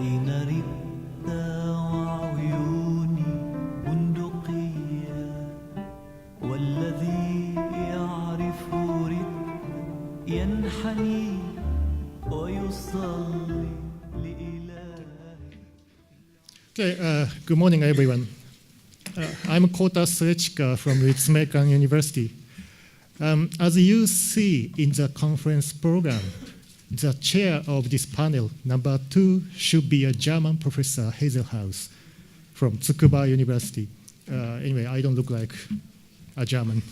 أين ربت وعيوني بندقية والذي يعرف رتم ينحني ويصلي لإله. Okay, good morning, everyone. I'm Kota Suechika from Ritsumeikan University. As you see in the conference program, the chair of this panel, number 2, should be a German professor, Hazelhouse, from Tsukuba University. Anyway, I don't look like a German.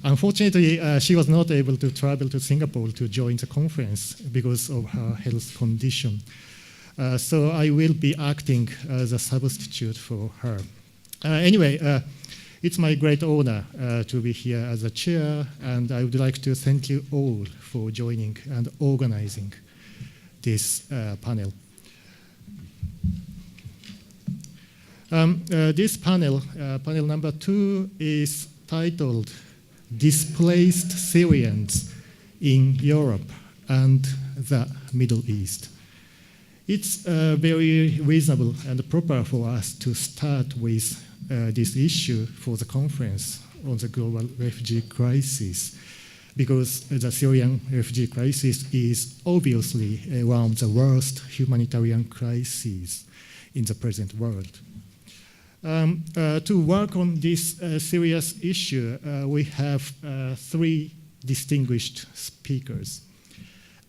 Unfortunately, she was not able to travel to Singapore to join the conference because of her health condition. So I will be acting as a substitute for her. Anyway, it's my great honor to be here as a chair, and I would like to thank you all for joining and organizing this panel. This panel, panel number 2, is titled Displaced Syrians in Europe and the Middle East. It's very reasonable and proper for us to start with this issue for the conference on the global refugee crisis, because the Syrian refugee crisis is obviously one of the worst humanitarian crises in the present world. To work on this serious issue, we have 3 distinguished speakers.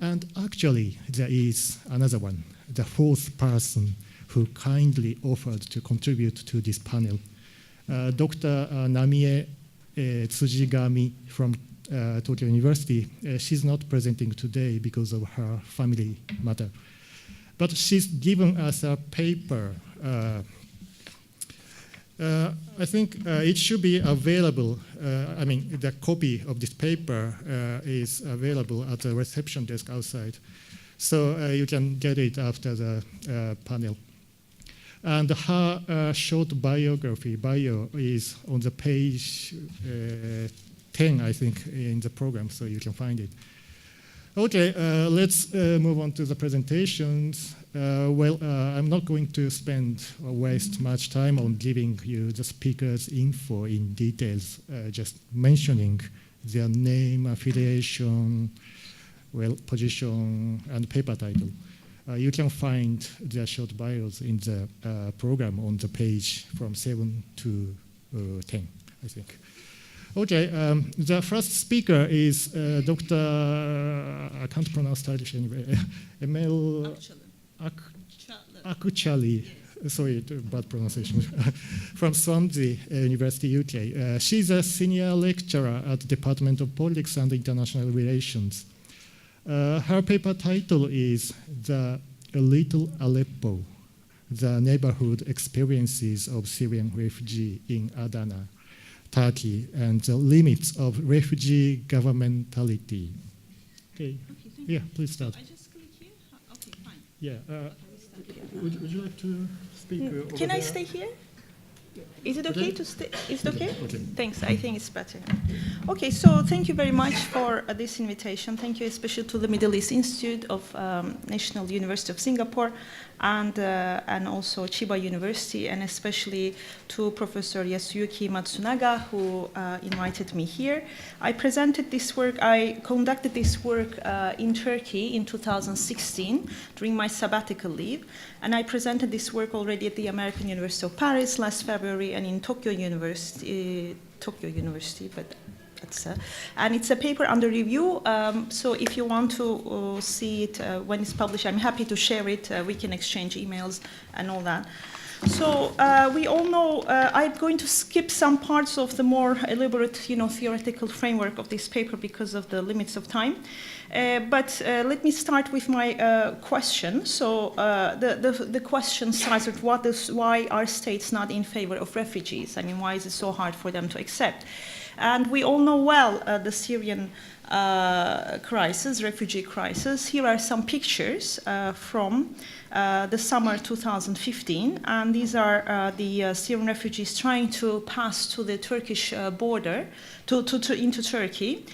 And actually, there is another one, the 4th person who kindly offered to contribute to this panel, Dr. Namie Tsujigami from Tokyo University. She's not presenting today because of her family matter, but she's given us a paper. I think it should be available. The copy of this paper is available at the reception desk outside. So you can get it after the panel. And her short bio is on the page 10, I think, in the program, so you can find it. Okay, let's move on to the presentations. I'm not going to spend or waste much time on giving you the speakers' info in details, just mentioning their name, affiliation, position, and paper title. You can find their short bios in the program on the page from 7 to 10, I think. Okay, the first speaker is Dr. I can't pronounce Turkish anyway. Emel Akuchali. Sorry, bad pronunciation. From Swansea University, UK. She's a senior lecturer at the Department of Politics and International Relations. Her paper title is The Little Aleppo, the Neighborhood Experiences of Syrian Refugee in Adana, Turkey, and the Limits of Refugee Governmentality. Okay, yeah, please start. I just click here? Okay, fine. Yeah, would you like to speak? Can I stay here? Is it okay to stay? Is it okay? Okay. Thanks, I think it's better. Okay, so thank you very much for this invitation. Thank you especially to the Middle East Institute of National University of Singapore and also Chiba University, and especially to Professor Yasuyuki Matsunaga, who invited me here. I presented this work, I conducted this work in Turkey in 2016 during my sabbatical leave, and I presented this work already at the American University of Paris last February and in Tokyo University, but and it's a paper under review, so if you want to see it when it's published, I'm happy to share it. We can exchange emails and all that. So we all know, I'm going to skip some parts of the more elaborate, theoretical framework of this paper because of the limits of time. But let me start with my question. So the question starts with why are states not in favor of refugees? I mean, why is it so hard for them to accept? And we all know well the Syrian crisis, refugee crisis. Here are some pictures from the summer 2015, and these are the Syrian refugees trying to pass to the Turkish border, into Turkey.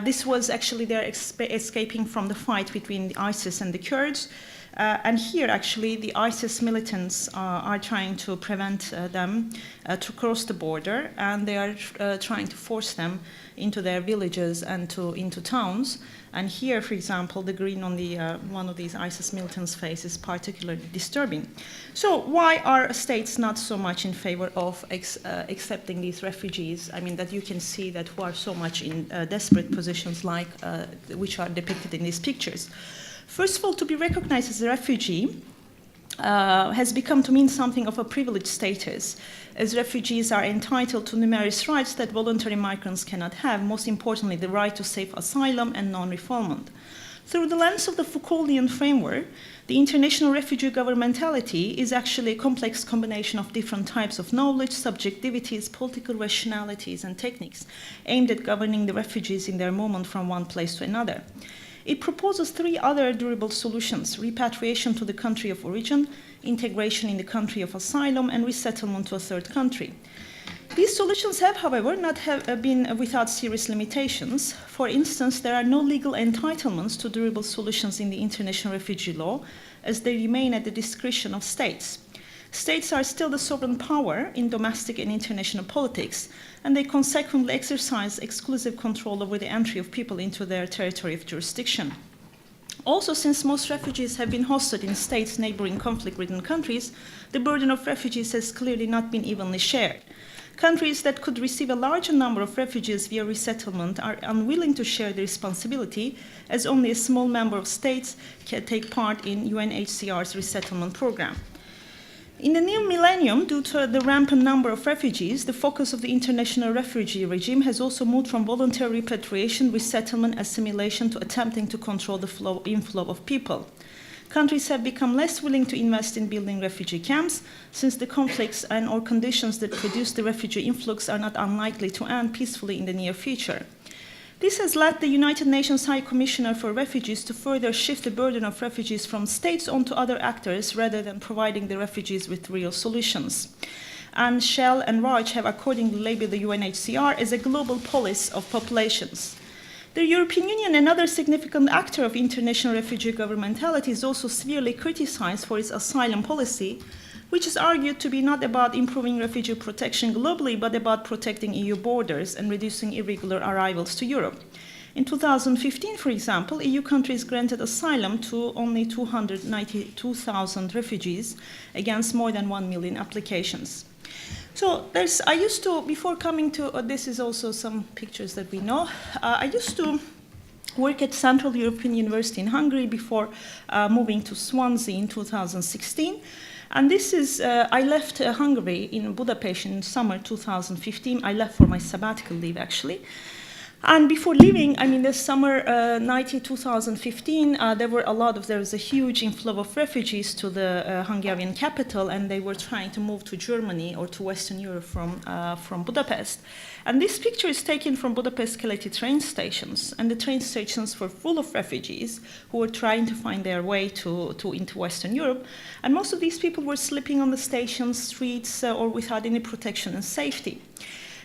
This was actually they're escaping from the fight between ISIS and the Kurds. And here, actually, the ISIS militants are trying to prevent them to cross the border, and they are trying to force them into their villages and into towns. And here, for example, the green on the one of these ISIS militants' face is particularly disturbing. So why are states not so much in favor of accepting these refugees? I mean, that you can see that who are so much in desperate positions like which are depicted in these pictures. First of all, to be recognized as a refugee has become to mean something of a privileged status, as refugees are entitled to numerous rights that voluntary migrants cannot have, most importantly, the right to safe asylum and non-refoulement. Through the lens of the Foucauldian framework, the international refugee governmentality is actually a complex combination of different types of knowledge, subjectivities, political rationalities, and techniques aimed at governing the refugees in their movement from one place to another. It proposes three other durable solutions: repatriation to the country of origin, integration in the country of asylum, and resettlement to a third country. These solutions have, however, not been without serious limitations. For instance, there are no legal entitlements to durable solutions in the international refugee law, as they remain at the discretion of states. States are still the sovereign power in domestic and international politics, and they consequently exercise exclusive control over the entry of people into their territory of jurisdiction. Also, since most refugees have been hosted in states neighboring conflict-ridden countries, the burden of refugees has clearly not been evenly shared. Countries that could receive a larger number of refugees via resettlement are unwilling to share the responsibility, as only a small number of states can take part in UNHCR's resettlement program. In the new millennium, due to the rampant number of refugees, the focus of the international refugee regime has also moved from voluntary repatriation, resettlement, assimilation to attempting to control the inflow of people. Countries have become less willing to invest in building refugee camps, since the conflicts and/or conditions that produce the refugee influx are not unlikely to end peacefully in the near future. This has led the United Nations High Commissioner for Refugees to further shift the burden of refugees from states onto other actors rather than providing the refugees with real solutions. And Shell and Raj have accordingly labeled the UNHCR as a global police of populations. The European Union, another significant actor of international refugee governmentality, is also severely criticized for its asylum policy, which is argued to be not about improving refugee protection globally, but about protecting EU borders and reducing irregular arrivals to Europe. In 2015, for example, EU countries granted asylum to only 292,000 refugees against more than 1 million applications. So I used to, before coming to, this is also some pictures that we know, I used to work at Central European University in Hungary before moving to Swansea in 2016. And this is, I left Hungary in Budapest in summer 2015. I left for my sabbatical leave, actually. And before leaving, I mean, the summer 2015, there was a huge inflow of refugees to the Hungarian capital, and they were trying to move to Germany or to Western Europe from Budapest. And this picture is taken from Budapest Keleti train stations, and the train stations were full of refugees who were trying to find their way into Western Europe. And most of these people were sleeping on the station streets or without any protection and safety.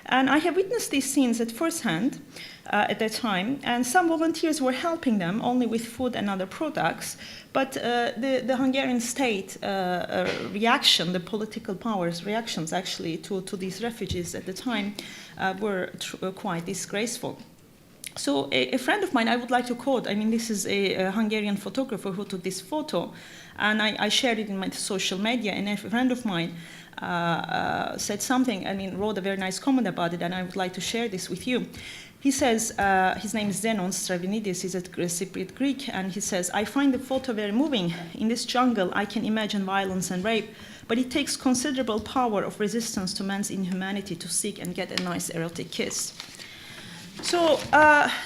And I have witnessed these scenes at first hand at that time, and some volunteers were helping them only with food and other products, but the Hungarian state reaction, the political powers' reactions actually to these refugees at the time were quite disgraceful. So a friend of mine, I would like to quote, I mean, this is a Hungarian photographer who took this photo, and I shared it in my social media, and a friend of mine said something, I mean, wrote a very nice comment about it, and I would like to share this with you. He says, his name is Zenon Stravinidis, he's a Cypriot Greek, and he says, I find the photo very moving. In this jungle, I can imagine violence and rape, but it takes considerable power of resistance to man's inhumanity to seek and get a nice erotic kiss. So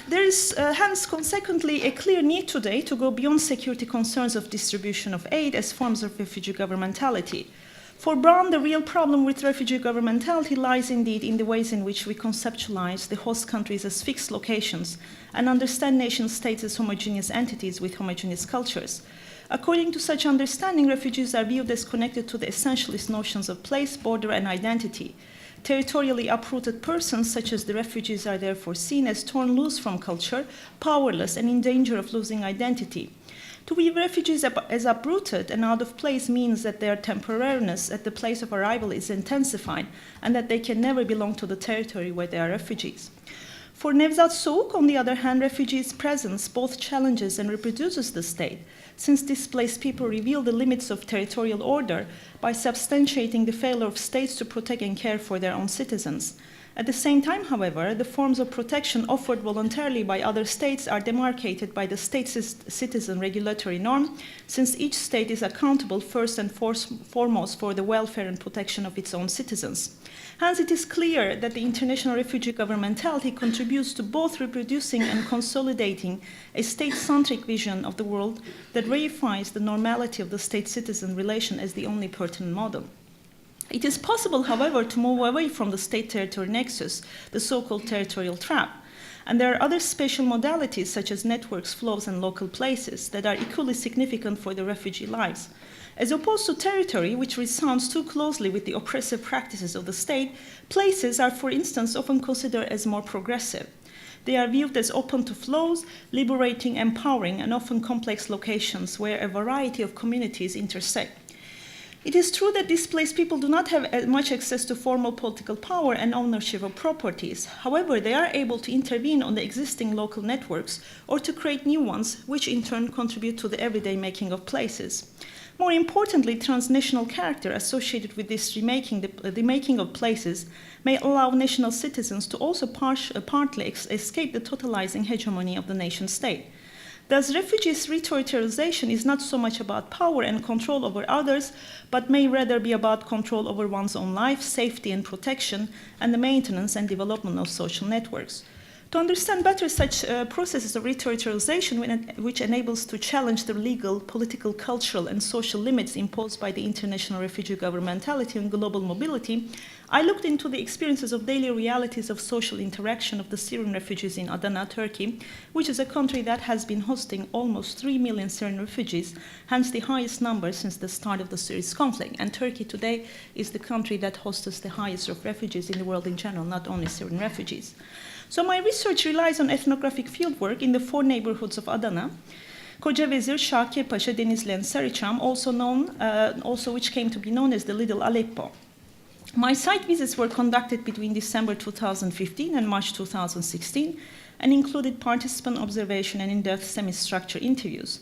there is hence consequently a clear need today to go beyond security concerns of distribution of aid as forms of refugee governmentality. For Brown, the real problem with refugee governmentality lies indeed in the ways in which we conceptualize the host countries as fixed locations and understand nation-states as homogeneous entities with homogeneous cultures. According to such understanding, refugees are viewed as connected to the essentialist notions of place, border, and identity. Territorially uprooted persons, such as the refugees, are therefore seen as torn loose from culture, powerless, and in danger of losing identity. To view refugees as uprooted and out of place means that their temporariness at the place of arrival is intensified and that they can never belong to the territory where they are refugees. For Nevzat Soğuk, on the other hand, refugees' presence both challenges and reproduces the state, since displaced people reveal the limits of territorial order by substantiating the failure of states to protect and care for their own citizens. At the same time, however, the forms of protection offered voluntarily by other states are demarcated by the state-citizen regulatory norm, since each state is accountable first and foremost for the welfare and protection of its own citizens. Hence, it is clear that the international refugee governmentality contributes to both reproducing and consolidating a state-centric vision of the world that reifies the normality of the state-citizen relation as the only pertinent model. It is possible, however, to move away from the state-territory nexus, the so-called territorial trap. And there are other spatial modalities, such as networks, flows, and local places, that are equally significant for the refugee lives. As opposed to territory, which resounds too closely with the oppressive practices of the state, places are, for instance, often considered as more progressive. They are viewed as open to flows, liberating, empowering, and often complex locations where a variety of communities intersect. It is true that displaced people do not have much access to formal political power and ownership of properties. However, they are able to intervene on the existing local networks or to create new ones, which in turn contribute to the everyday making of places. More importantly, transnational character associated with this remaking, the making of places, may allow national citizens to also partly escape the totalizing hegemony of the nation state. Thus, refugees' reterritorialization is not so much about power and control over others, but may rather be about control over one's own life, safety and protection, and the maintenance and development of social networks. To understand better such processes of reterritorialization, which enables to challenge the legal, political, cultural, and social limits imposed by the international refugee governmentality and global mobility, I looked into the experiences of daily realities of social interaction of the Syrian refugees in Adana, Turkey, which is a country that has been hosting almost 3 million Syrian refugees, hence the highest number since the start of the Syrian conflict. And Turkey today is the country that hosts the highest of refugees in the world in general, not only Syrian refugees. So my research relies on ethnographic fieldwork in the 4 neighborhoods of Adana, Kocavezir, Şakirpaşa, Denizli, and Sarıçam, also which came to be known as the Little Aleppo. My site visits were conducted between December 2015 and March 2016 and included participant observation and in-depth semi-structured interviews.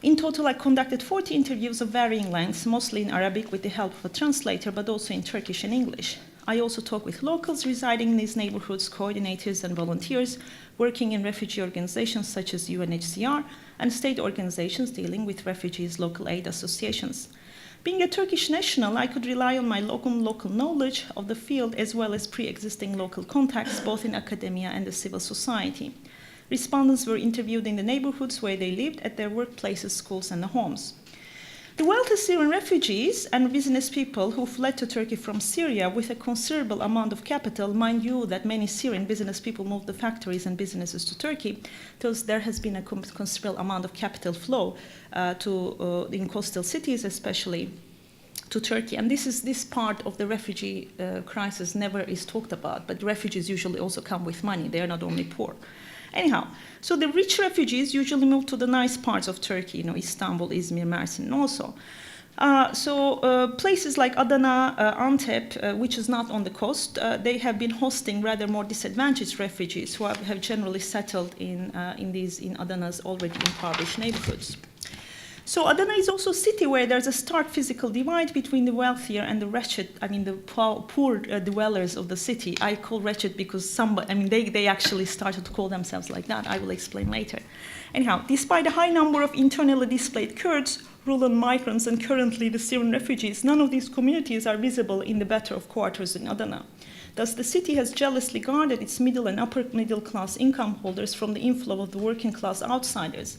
In total, I conducted 40 interviews of varying lengths, mostly in Arabic with the help of a translator, but also in Turkish and English. I also talked with locals residing in these neighborhoods, coordinators and volunteers working in refugee organizations such as UNHCR and state organizations dealing with refugees, local aid associations. Being a Turkish national, I could rely on my local knowledge of the field as well as pre-existing local contacts both in academia and the civil society. Respondents were interviewed in the neighborhoods where they lived, at their workplaces, schools, and the homes. The wealthy Syrian refugees and business people who fled to Turkey from Syria with a considerable amount of capital, mind you that many Syrian business people moved the factories and businesses to Turkey, because there has been a considerable amount of capital flow in coastal cities, especially to Turkey. And this part of the refugee crisis never is talked about, but refugees usually also come with money. They are not only poor. Anyhow, so the rich refugees usually move to the nice parts of Turkey, Istanbul, Izmir, Mersin, and also. Places like Adana, Antep, which is not on the coast, they have been hosting rather more disadvantaged refugees who have generally settled in Adana's already impoverished neighborhoods. So Adana is also a city where there's a stark physical divide between the wealthier and the wretched, the poor dwellers of the city. I call wretched because they actually started to call themselves like that. I will explain later. Anyhow, despite a high number of internally displaced Kurds, rural migrants, and currently the Syrian refugees, none of these communities are visible in the better of quarters in Adana. Thus, the city has jealously guarded its middle and upper middle class income holders from the inflow of the working class outsiders.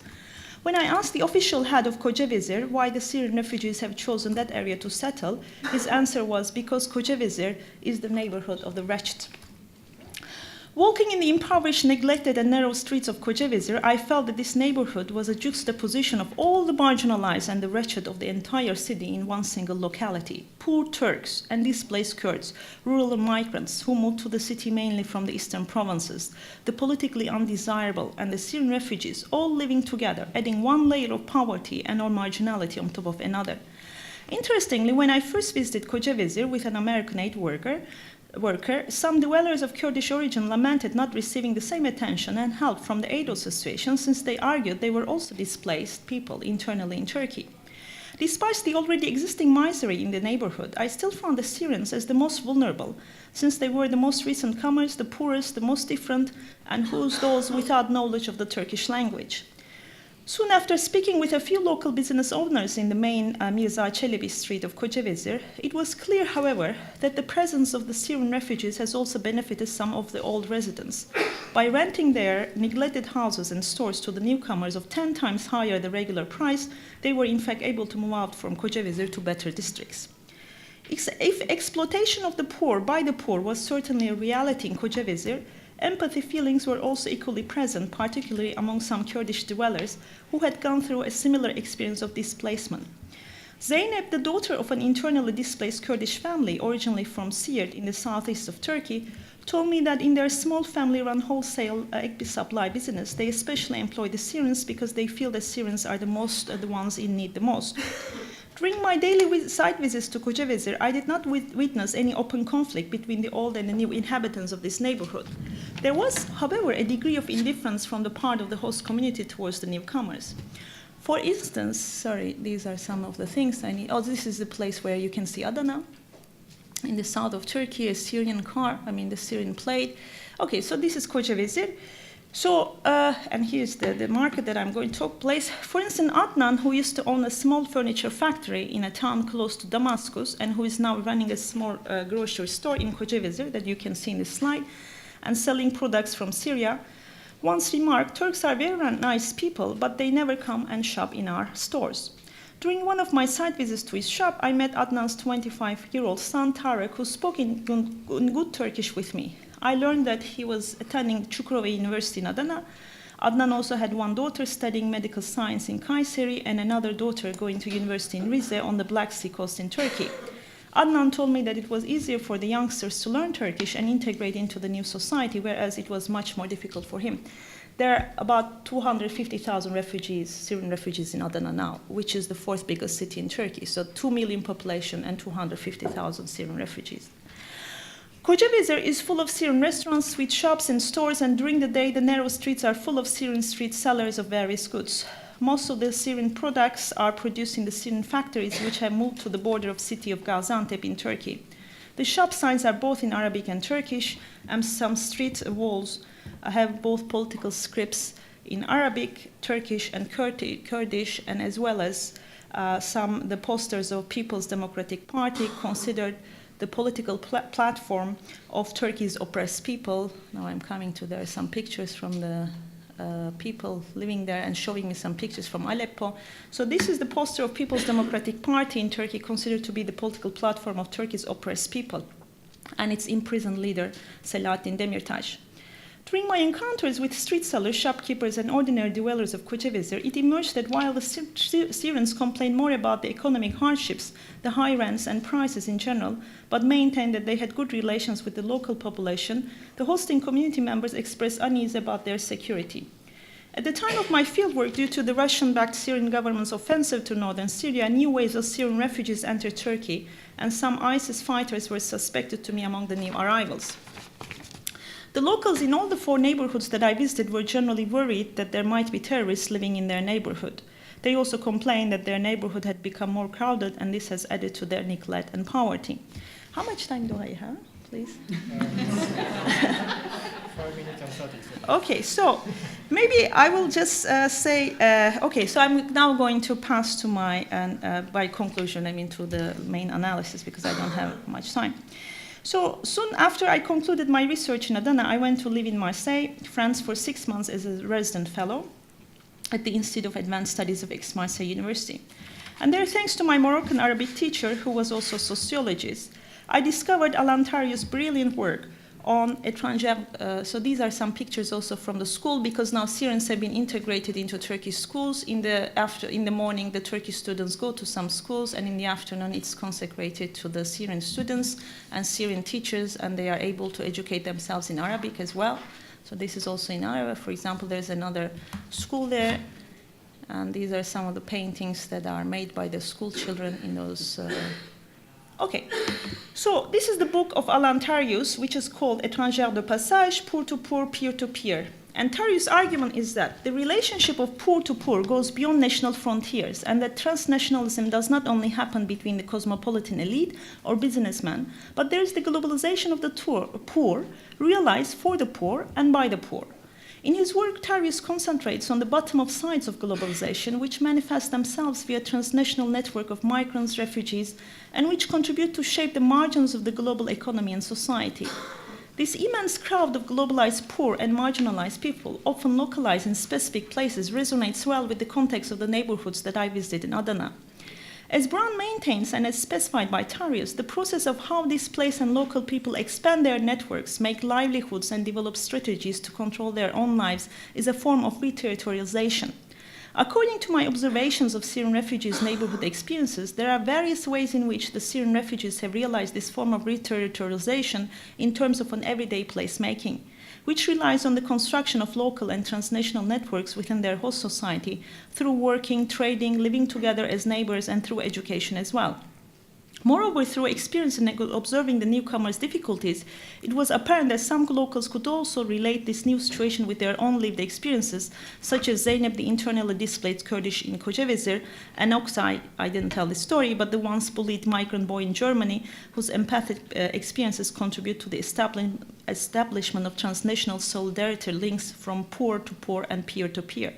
When I asked the official head of Kocavezir why the Syrian refugees have chosen that area to settle, his answer was because Kocavezir is the neighborhood of the wretched. Walking in the impoverished, neglected, and narrow streets of Kocaeli, I felt that this neighborhood was a juxtaposition of all the marginalized and the wretched of the entire city in one single locality. Poor Turks and displaced Kurds, rural migrants who moved to the city mainly from the eastern provinces, the politically undesirable, and the Syrian refugees, all living together, adding one layer of poverty and or marginality on top of another. Interestingly, when I first visited Kocaeli with an American aid worker, some dwellers of Kurdish origin lamented not receiving the same attention and help from the aid association, since they argued they were also displaced people internally in Turkey. Despite the already existing misery in the neighborhood, I still found the Syrians as the most vulnerable, since they were the most recent comers, the poorest, the most different, and those without knowledge of the Turkish language. Soon after speaking with a few local business owners in the main Mirza Çelebi street of Kocaeli, it was clear, however, that the presence of the Syrian refugees has also benefited some of the old residents. By renting their neglected houses and stores to the newcomers of 10 times higher the regular price, they were in fact able to move out from Kocaeli to better districts. If exploitation of the poor by the poor was certainly a reality in Kocaeli, empathy feelings were also equally present, particularly among some Kurdish dwellers who had gone through a similar experience of displacement. Zeynep, the daughter of an internally displaced Kurdish family originally from Siirt in the southeast of Turkey, told me that in their small family-run wholesale egg supply business, they especially employ the Syrians because they feel that Syrians are the ones in need the most. During my daily site visits to Kocaeli, I did not witness any open conflict between the old and the new inhabitants of this neighborhood. There was, however, a degree of indifference from the part of the host community towards the newcomers. For instance, sorry, these are some of the things I need. Oh, this is the place where you can see Adana. In the south of Turkey, a Syrian car, the Syrian plate. Okay, so this is Kocaeli. So, and here's the market that I'm going to take place. For instance, Adnan, who used to own a small furniture factory in a town close to Damascus, and who is now running a small grocery store in Kocaeli that you can see in this slide, and selling products from Syria, once remarked, Turks are very nice people, but they never come and shop in our stores. During one of my site visits to his shop, I met Adnan's 25-year-old son, Tarık, who spoke in good Turkish with me. I learned that he was attending Çukurova University in Adana. Adnan also had one daughter studying medical science in Kayseri and another daughter going to university in Rize on the Black Sea coast in Turkey. Adnan told me that it was easier for the youngsters to learn Turkish and integrate into the new society, whereas it was much more difficult for him. There are about 250,000 refugees, Syrian refugees in Adana now, which is the fourth biggest city in Turkey. So 2 million population and 250,000 Syrian refugees. Kocaeli is full of Syrian restaurants, sweet shops, and stores, and during the day, the narrow streets are full of Syrian street sellers of various goods. Most of the Syrian products are produced in the Syrian factories, which have moved to the border of city of Gaziantep in Turkey. The shop signs are both in Arabic and Turkish, and some street walls have both political scripts in Arabic, Turkish, and Kurdish, and as well as the posters of People's Democratic Party, considered the political platform of Turkey's oppressed people. Now I'm coming to, there are some pictures from the people living there and showing me some pictures from Aleppo. So this is the poster of People's Democratic Party in Turkey, considered to be the political platform of Turkey's oppressed people, and its imprisoned leader, Selahattin Demirtas. During my encounters with street sellers, shopkeepers, and ordinary dwellers of Kocaeli, it emerged that while the Syrians complained more about the economic hardships, the high rents and prices in general, but maintained that they had good relations with the local population, the hosting community members expressed unease about their security. At the time of my fieldwork, due to the Russian-backed Syrian government's offensive to northern Syria, new waves of Syrian refugees entered Turkey, and some ISIS fighters were suspected to be among the new arrivals. The locals in all the 4 neighborhoods that I visited were generally worried that there might be terrorists living in their neighborhood. They also complained that their neighborhood had become more crowded, and this has added to their neglect and poverty. How much time do I have, please? 5 minutes and 30 seconds. Okay, so maybe I will just say, okay, so I'm now going to pass to my, by conclusion, to the main analysis, because I don't have much time. So soon after I concluded my research in Adana, I went to live in Marseille, France, for 6 months as a resident fellow at the Institute of Advanced Studies of Aix-Marseille University. And there, thanks to my Moroccan Arabic teacher, who was also a sociologist, I discovered Alantarius' brilliant work on étrangère. So these are some pictures also from the school, because now Syrians have been integrated into Turkish schools. In the morning, the Turkish students go to some schools, and in the afternoon, it's consecrated to the Syrian students and Syrian teachers, and they are able to educate themselves in Arabic as well. So this is also in Arabic. For example, there's another school there, and these are some of the paintings that are made by the school children in those. Okay, so this is the book of Alan Tarius, which is called Étrangère de Passage, Poor-to-Poor, Peer-to-Peer. And Tarius' argument is that the relationship of poor-to-poor goes beyond national frontiers, and that transnationalism does not only happen between the cosmopolitan elite or businessmen, but there is the globalization of the poor, realized for the poor and by the poor. In his work, Tarius concentrates on the bottom-up sides of globalization, which manifest themselves via transnational network of migrants, refugees, and which contribute to shape the margins of the global economy and society. This immense crowd of globalized poor and marginalized people, often localized in specific places, resonates well with the context of the neighborhoods that I visited in Adana. As Brown maintains, and as specified by Tarius, the process of how displaced and local people expand their networks, make livelihoods, and develop strategies to control their own lives is a form of reterritorialization. According to my observations of Syrian refugees' neighborhood experiences, there are various ways in which the Syrian refugees have realized this form of reterritorialization in terms of an everyday placemaking, which relies on the construction of local and transnational networks within their host society through working, trading, living together as neighbors, and through education as well. Moreover, through experience in observing the newcomers' difficulties, it was apparent that some locals could also relate this new situation with their own lived experiences, such as Zeynep, the internally displaced Kurdish in Kocavezir, and Oktay, I didn't tell the story, but the once bullied migrant boy in Germany, whose empathic experiences contribute to the establishment of transnational solidarity links from poor to poor and peer to peer.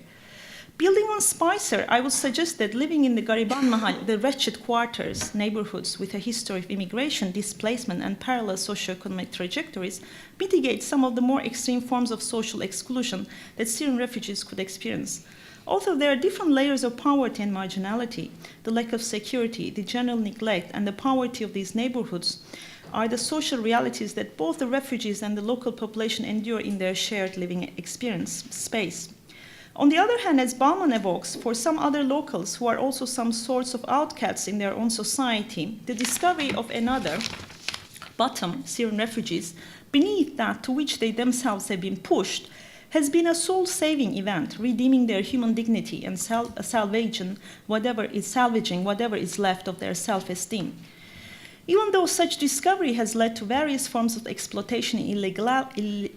Building on Spicer, I would suggest that living in the Gariban Mahal, the wretched quarters, neighborhoods with a history of immigration, displacement, and parallel socioeconomic trajectories mitigates some of the more extreme forms of social exclusion that Syrian refugees could experience. Although there are different layers of poverty and marginality, the lack of security, the general neglect, and the poverty of these neighborhoods are the social realities that both the refugees and the local population endure in their shared living experience space. On the other hand, as Bauman evokes, for some other locals who are also some sorts of outcasts in their own society, the discovery of another, bottom, Syrian refugees, beneath that to which they themselves have been pushed, has been a soul-saving event, redeeming their human dignity and salvaging whatever is left of their self-esteem. Even though such discovery has led to various forms of exploitation and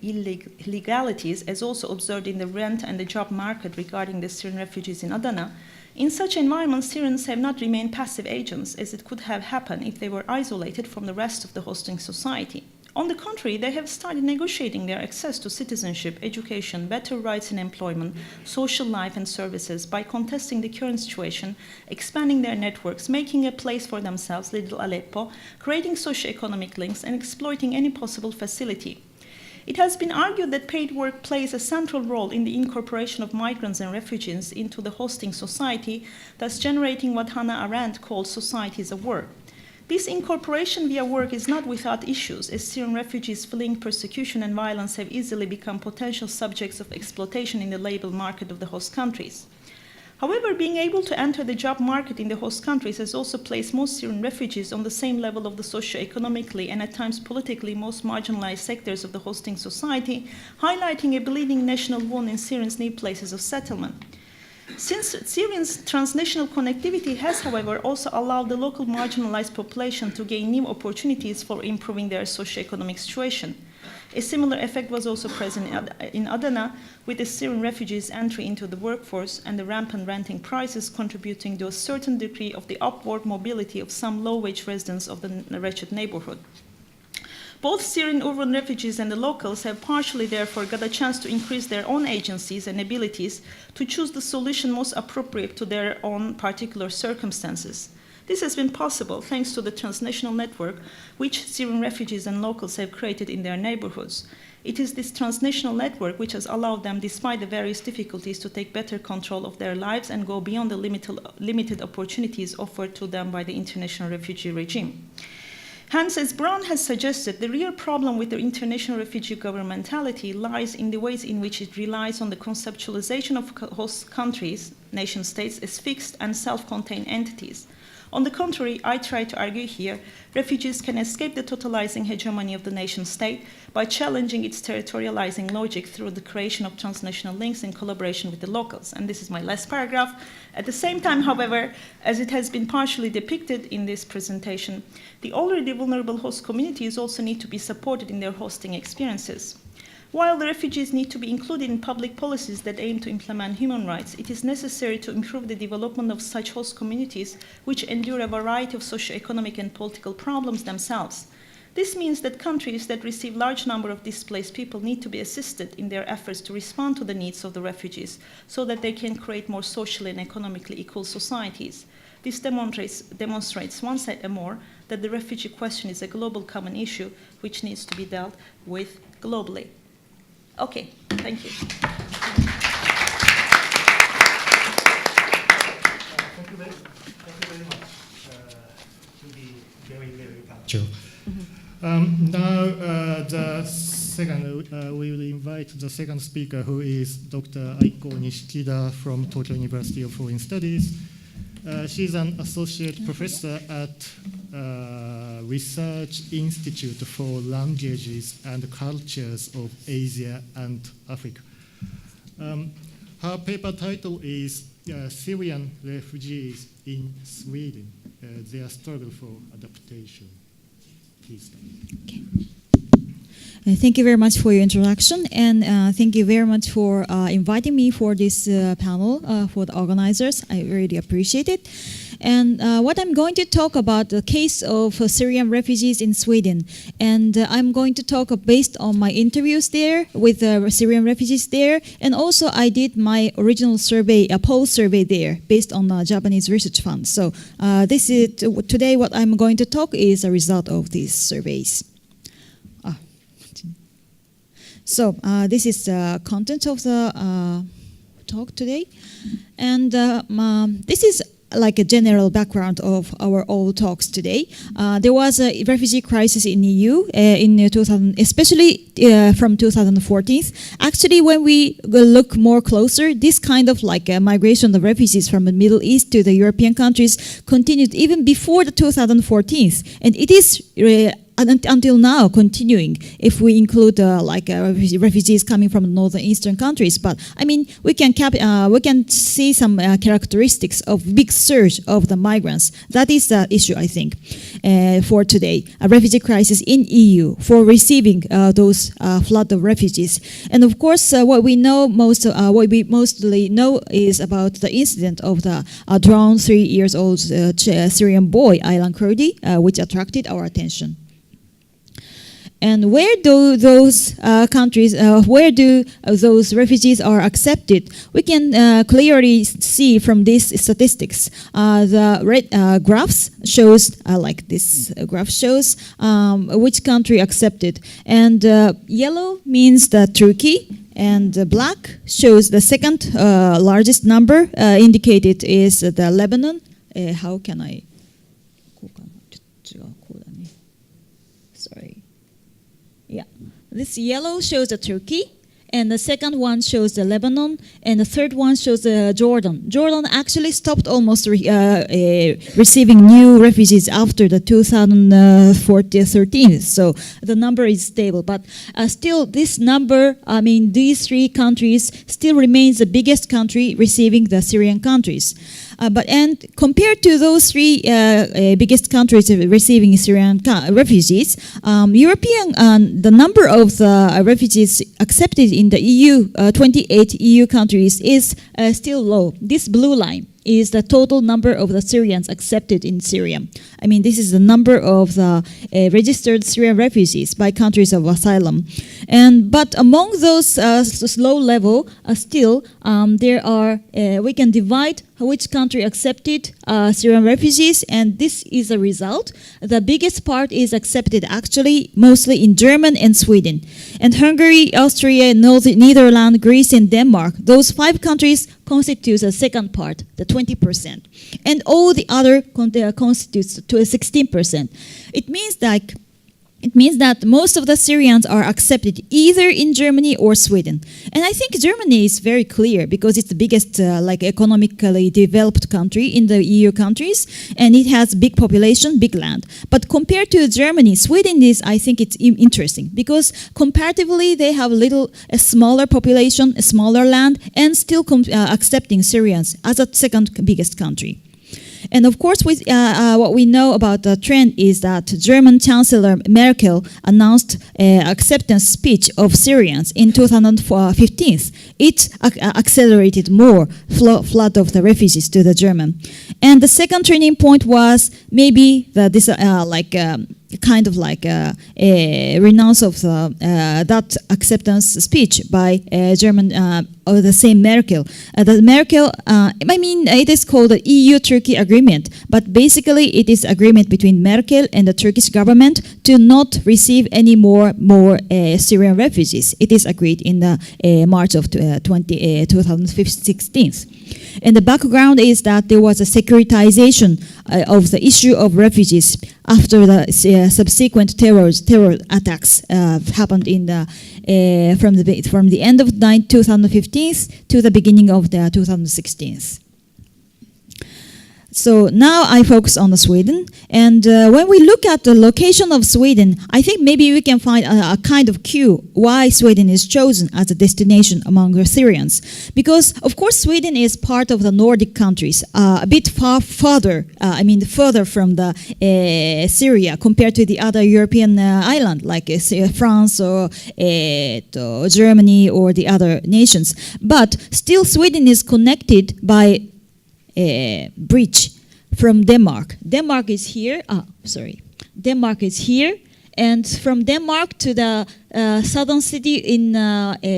illegalities, as also observed in the rent and the job market regarding the Syrian refugees in Adana, in such environments, Syrians have not remained passive agents, as it could have happened if they were isolated from the rest of the hosting society. On the contrary, they have started negotiating their access to citizenship, education, better rights in employment, social life and services by contesting the current situation, expanding their networks, making a place for themselves, Little Aleppo, creating socioeconomic links, and exploiting any possible facility. It has been argued that paid work plays a central role in the incorporation of migrants and refugees into the hosting society, thus generating what Hannah Arendt called societies of work. This incorporation via work is not without issues, as Syrian refugees fleeing persecution and violence have easily become potential subjects of exploitation in the labor market of the host countries. However, being able to enter the job market in the host countries has also placed most Syrian refugees on the same level of the socio-economically and at times politically most marginalized sectors of the hosting society, highlighting a bleeding national wound in Syrians' new places of settlement. Since Syrians' transnational connectivity has, however, also allowed the local marginalized population to gain new opportunities for improving their socioeconomic situation. A similar effect was also present in Adana, with the Syrian refugees' entry into the workforce and the rampant renting prices contributing to a certain degree of the upward mobility of some low-wage residents of the wretched neighborhood. Both Syrian urban refugees and the locals have partially, therefore, got a chance to increase their own agencies and abilities to choose the solution most appropriate to their own particular circumstances. This has been possible thanks to the transnational network which Syrian refugees and locals have created in their neighborhoods. It is this transnational network which has allowed them, despite the various difficulties, to take better control of their lives and go beyond the limited opportunities offered to them by the international refugee regime. Hence, as Brown has suggested, the real problem with the international refugee governmentality lies in the ways in which it relies on the conceptualization of host countries, nation states, as fixed and self-contained entities. On the contrary, I try to argue here, refugees can escape the totalizing hegemony of the nation state by challenging its territorializing logic through the creation of transnational links in collaboration with the locals. And this is my last paragraph. At the same time, however, as it has been partially depicted in this presentation, the already vulnerable host communities also need to be supported in their hosting experiences. While the refugees need to be included in public policies that aim to implement human rights, it is necessary to improve the development of such host communities which endure a variety of socio-economic and political problems themselves. This means that countries that receive large number of displaced people need to be assisted in their efforts to respond to the needs of the refugees so that they can create more socially and economically equal societies. This demonstrates once more that the refugee question is a global common issue which needs to be dealt with globally. Okay, thank you. Thank you very much. To be very, very punctual. Now, the second, we will invite the second speaker, who is Dr. Aiko Nishikida from Tokyo University of Foreign Studies. She's an associate professor at Research Institute for Languages and Cultures of Asia and Africa. Her paper title is Syrian Refugees in Sweden, Their Struggle for Adaptation. Please start. Okay. Thank you very much for your introduction, and thank you very much for inviting me for this panel for the organizers. I really appreciate it. And what I'm going to talk about the case of Syrian refugees in Sweden, and I'm going to talk based on my interviews there with Syrian refugees there, and also I did my original survey, a poll survey there, based on the Japanese Research Fund. So this is today what I'm going to talk is a result of these surveys. So this is the content of the talk today, and this is like a general background of our all talks today. There was a refugee crisis in EU in 2000, especially from 2014. Actually, when we look more closer, this kind of like migration of refugees from the Middle East to the European countries continued even before the 2014, and it is until now continuing if we include refugees coming from northern eastern countries. But I mean, we can see some characteristics of big surge of the migrants. That is the issue, I think, for today. A refugee crisis in EU for receiving those flood of refugees. And of course, what we mostly know is about the incident of the drowned 3-year-old Syrian boy, Aylan Kurdi, which attracted our attention. And where do those countries, where do those refugees are accepted? We can clearly see from these statistics. The red graphs shows, like this graph shows, which country accepted. And yellow means the Turkey, and black shows the second largest number indicated is the Lebanon. How can I? Sorry. Yeah, this yellow shows the Turkey, and the second one shows the Lebanon, and the third one shows Jordan. Jordan actually stopped almost receiving new refugees after the 2013, so the number is stable. But still, this number, I mean, these three countries still remains the biggest country receiving the Syrian countries. And compared to those three biggest countries receiving Syrian refugees, the number of the refugees accepted in the EU, 28 EU countries, is still low. This blue line is the total number of the Syrians accepted in Syria. I mean, this is the number of the registered Syrian refugees by countries of asylum. But among those low level, still there are, we can divide which country accepted Syrian refugees, and this is a result. The biggest part is accepted actually mostly in Germany and Sweden. And Hungary, Austria, Netherlands, Greece, and Denmark, those 5 countries constitutes a second part, the 20%. And all the other constitutes to a 16%. It means that most of the Syrians are accepted either in Germany or Sweden. And I think Germany is very clear because it's the biggest economically developed country in the EU countries, and it has big population, big land. But compared to Germany, Sweden is, I think it's interesting because comparatively they have a smaller population, a smaller land, and still accepting Syrians as a second biggest country. And of course, what we know about the trend is that German Chancellor Merkel announced acceptance speech of Syrians in 2015. It accelerated more flood of the refugees to the German. And the second turning point was maybe a renounce of that acceptance speech by German or the same Merkel. It is called the EU-Turkey agreement, but basically it is agreement between Merkel and the Turkish government to not receive any more Syrian refugees. It is agreed in the March of 2016. And the background is that there was a securitization of the issue of refugees after the subsequent terror attacks happened in from the end of 2015 to the beginning of the 2016. So now I focus on Sweden, and when we look at the location of Sweden, I think maybe we can find a kind of cue why Sweden is chosen as a destination among the Syrians. Because of course Sweden is part of the Nordic countries, a bit further from the Syria compared to the other European island like France or Germany or the other nations. But still Sweden is connected by bridge from Denmark. Denmark is here. Denmark is here, and from Denmark to the southern city in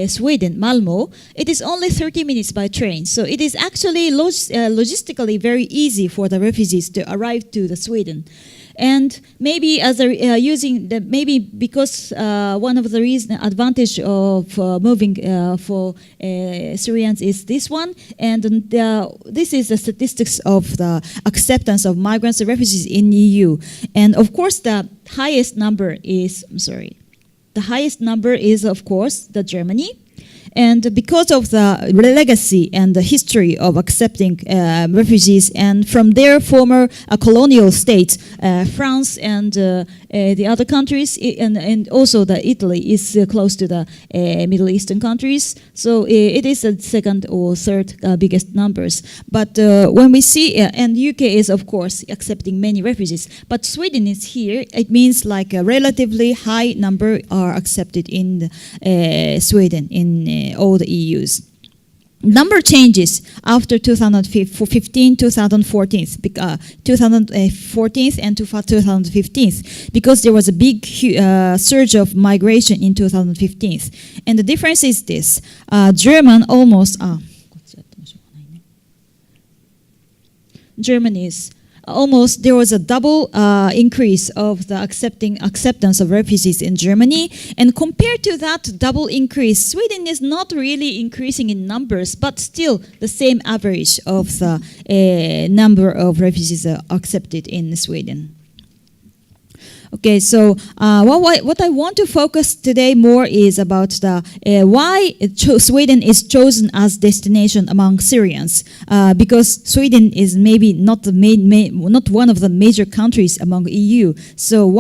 Sweden, Malmö, it is only 30 minutes by train. So it is actually logistically very easy for the refugees to arrive to the Sweden. And maybe because one of the advantage of moving for Syrians is this one, and this is the statistics of the acceptance of migrants and refugees in EU. And of course, the highest number is of course the Germany. And because of the legacy and the history of accepting refugees and from their former colonial states, France and the other countries, and also the Italy is close to the Middle Eastern countries. So it is the second or third biggest numbers. But when we see, and UK is of course accepting many refugees, but Sweden is here, it means like a relatively high number are accepted in Sweden in all the EUs. Number changes after 2014 and 2015 because there was a big surge of migration in 2015. And the difference is this. There was a double increase of the acceptance of refugees in Germany. And compared to that double increase, Sweden is not really increasing in numbers, but still the same average of the number of refugees accepted in Sweden. Okay, so what I want to focus today more is about the why Sweden is chosen as destination among Syrians, because Sweden is maybe not not one of the major countries among EU. So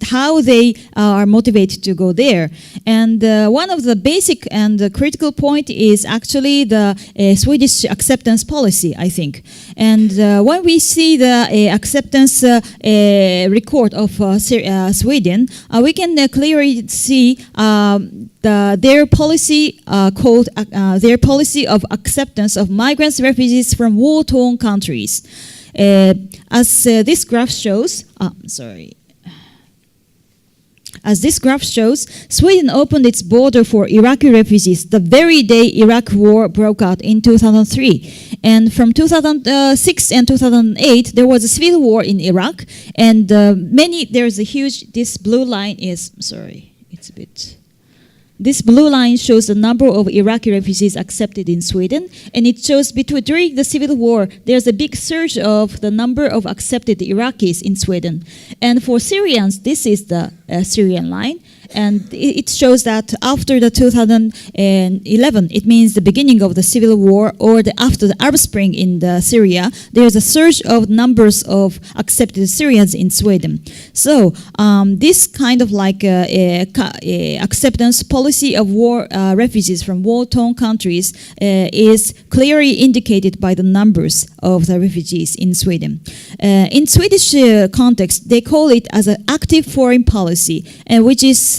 how they are motivated to go there? And one of the basic and critical point is actually the Swedish acceptance policy, I think. And when we see the acceptance record of Sweden, we can clearly see their policy called their policy of acceptance of migrants, refugees from war-torn countries. As this graph shows, As this graph shows, Sweden opened its border for Iraqi refugees the very day Iraq war broke out in 2003. And from 2006 and 2008, there was a civil war in Iraq. And this blue line is, it's a bit, This blue line shows the number of Iraqi refugees accepted in Sweden, and it shows during the civil war, there's a big surge of the number of accepted Iraqis in Sweden. And for Syrians, this is the Syrian line, and it shows that after the 2011, it means the beginning of the civil war, or after the Arab Spring in Syria, there's a surge of numbers of accepted Syrians in Sweden. So this kind of like acceptance policy of war refugees from war-torn countries is clearly indicated by the numbers of the refugees in Sweden. In Swedish context, they call it as an active foreign policy, which is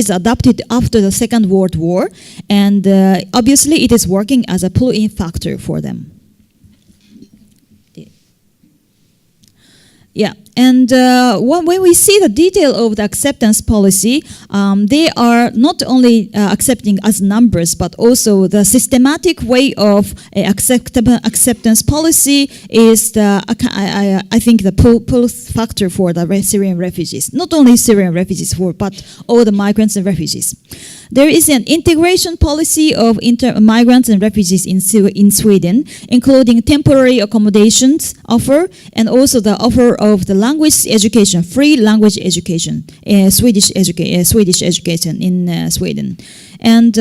adopted after the Second World War, and obviously it is working as a pull-in factor for them. Yeah, and when we see the detail of the acceptance policy, they are not only accepting as numbers, but also the systematic way of acceptance policy is I think the pull factor for the Syrian refugees. Not only Syrian refugees, but all the migrants and refugees. There is an integration policy of migrants and refugees in Sweden, including temporary accommodations offer, and also the offer of the language education, free language education, Swedish education in Sweden. And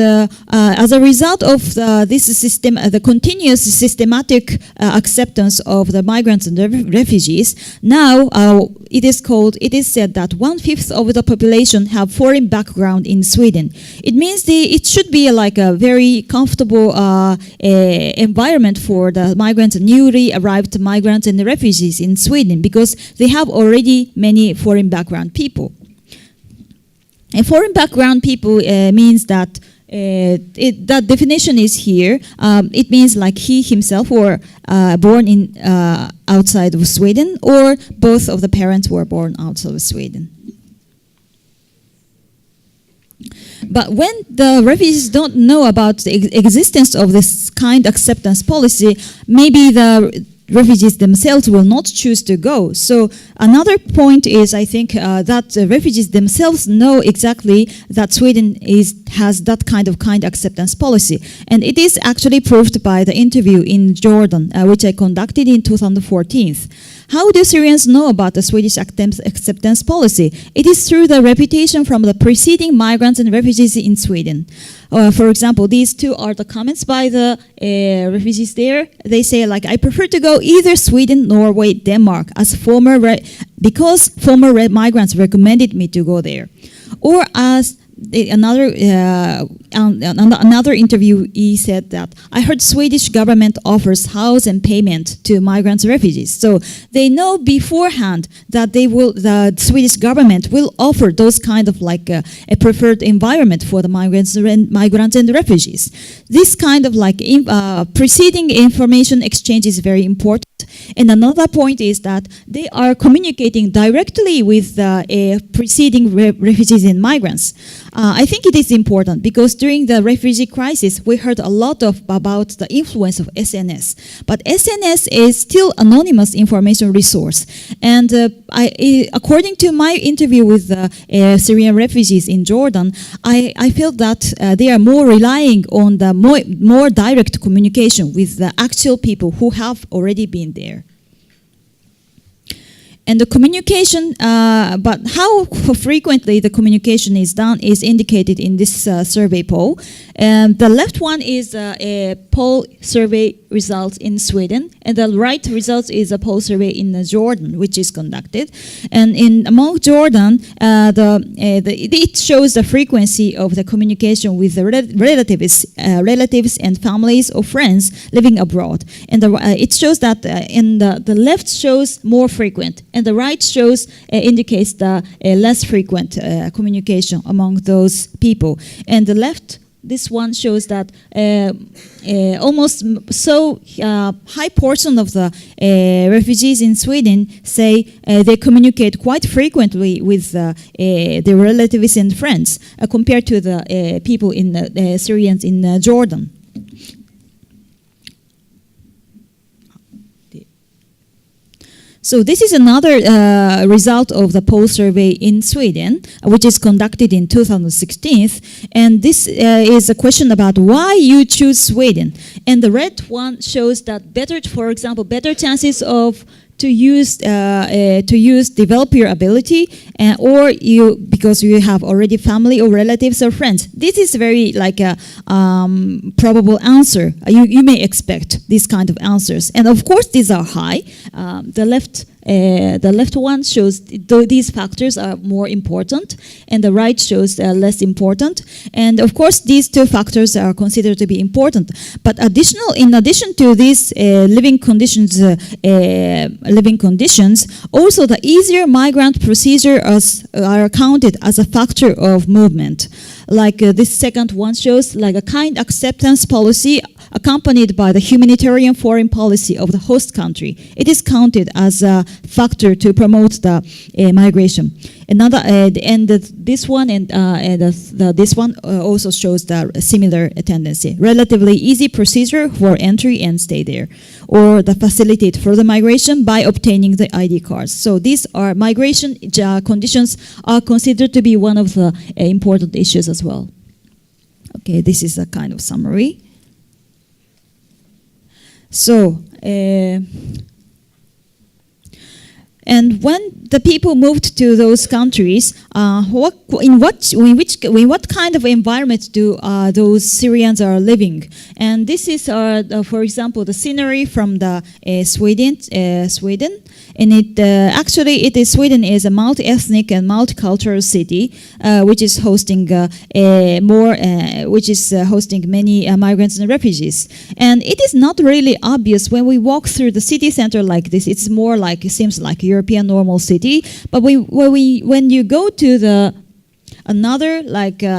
as a result of this system, the continuous systematic acceptance of the migrants and the refugees, now it is said that 1/5 of the population have foreign background in Sweden. It means it should be like a very comfortable environment for the migrants, newly arrived migrants and the refugees in Sweden, because they have already many foreign background people. And foreign background people means that that definition is here. It means like he himself were born in outside of Sweden, or both of the parents were born outside of Sweden. But when the refugees don't know about the existence of this kind acceptance policy, maybe the refugees themselves will not choose to go. So another point is, I think, that the refugees themselves know exactly that Sweden has that kind of acceptance policy. And it is actually proved by the interview in Jordan, which I conducted in 2014. How do Syrians know about the Swedish acceptance policy? It is through the reputation from the preceding migrants and refugees in Sweden. For example, these two are the comments by the refugees there. They say, like, I prefer to go either Sweden, Norway, Denmark, because former migrants recommended me to go there. Or as another interviewee said that I heard Swedish government offers house and payment to migrants and refugees. So they know beforehand that the Swedish government will offer those kind of like a preferred environment for the migrants and refugees. This kind of like preceding information exchange is very important. And another point is that they are communicating directly with the preceding refugees and migrants. I think it is important because during the refugee crisis, we heard a lot about the influence of SNS. But SNS is still anonymous information resource. And according to my interview with the Syrian refugees in Jordan, I felt that they are more relying on the more direct communication with the actual people who have already been there. And the communication, but how frequently the communication is done is indicated in this survey poll. And the left one is a poll survey results in Sweden, and the right results is a poll survey in Jordan, which is conducted. And among Jordan, it shows the frequency of the communication with the relatives and families or friends living abroad. And it shows that in the left shows more frequent, and the right shows indicates the less frequent communication among those people. And the left, this one shows that almost so high portion of the refugees in Sweden say they communicate quite frequently with their relatives and friends compared to the people in the Syrians in Jordan. So this is another result of the poll survey in Sweden, which is conducted in 2016. And this is a question about why you choose Sweden. And the red one shows that better, for example, better chances of to use develop your ability, or you because you have already family or relatives or friends. This is very like a probable answer. You may expect these kind of answers, and of course these are high. The left one shows these factors are more important, and the right shows less important. And of course, these two factors are considered to be important. But in addition to these living conditions, also the easier migrant procedures are counted as a factor of movement. Like this second one shows like a kind acceptance policy accompanied by the humanitarian foreign policy of the host country. It is counted as a factor to promote the migration. Another this one this one also shows the similar tendency. Relatively easy procedure for entry and stay there, or the facilitate further migration by obtaining the ID cards. So these are migration conditions are considered to be one of the important issues as well. Okay, this is a kind of summary. So, and when the people moved to those countries, in what kind of environment do those Syrians are living? And this is, for example, the scenery from the Sweden. And Sweden is a multi-ethnic and multicultural city, which is hosting hosting many migrants and refugees. And it is not really obvious when we walk through the city center like this. It's more like it seems like a European normal city. But when you go to another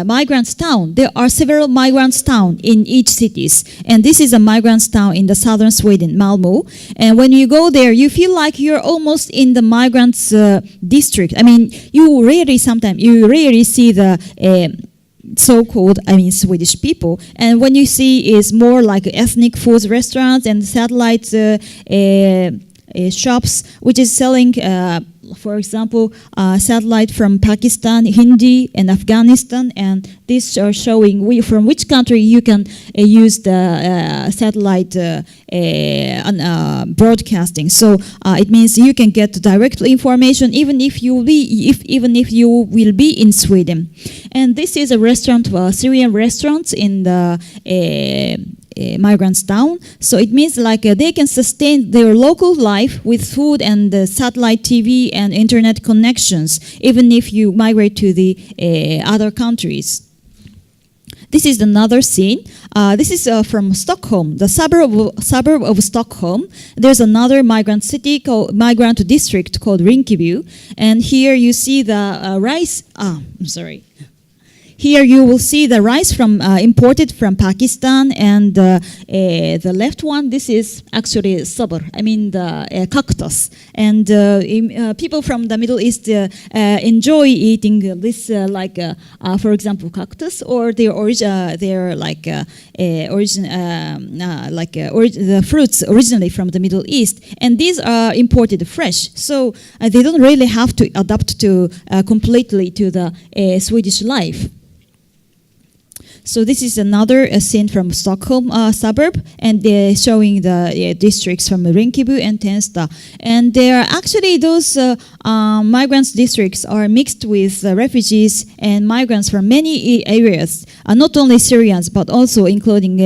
migrants town, there are several migrants town in each cities, and this is a migrants town in the southern Sweden, Malmö. And when you go there, you feel like you're almost in the migrants district. I mean, you rarely see the so-called Swedish people, and when you see is more like ethnic food restaurants and satellite shops, which is selling, for example, satellite from Pakistan, Hindi, and Afghanistan, and these are showing from which country you can use the satellite broadcasting. So it means you can get direct information even if you will be in Sweden. And this is a restaurant, Syrian restaurants in the migrants town. So it means like they can sustain their local life with food and satellite TV and internet connections, even if you migrate to the other countries. This is another scene. This is from Stockholm, the suburb of Stockholm. There's another migrant district called Rinkeby, and here you see the rice. Here you will see the rice from imported from Pakistan, and the left one, this is actually sabr, the cactus. And people from the Middle East enjoy eating this, for example, cactus, or the fruits originally from the Middle East. And these are imported fresh, so they don't really have to adapt to completely to the Swedish life. So this is another scene from Stockholm suburb, and they're showing the districts from Rinkeby and Tensta. And they are actually those migrants districts are mixed with refugees and migrants from many areas, not only Syrians but also including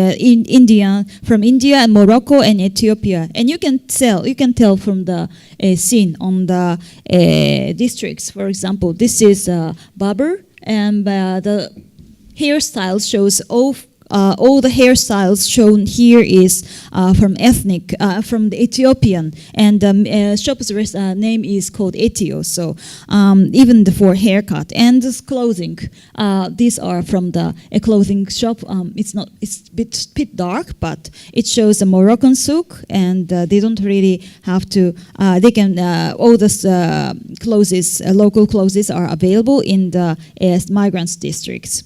from India and Morocco and Ethiopia. And you can tell from the scene on the districts. For example, this is Babur, and the hairstyle shows all the hairstyles shown here is from the Ethiopian, and the shop's name is called Etio. So even for haircut and this clothing, these are from the clothing shop. It's a bit dark, but it shows a Moroccan souk, and they don't really have to. They can all the clothes, local clothes, are available in the migrants districts.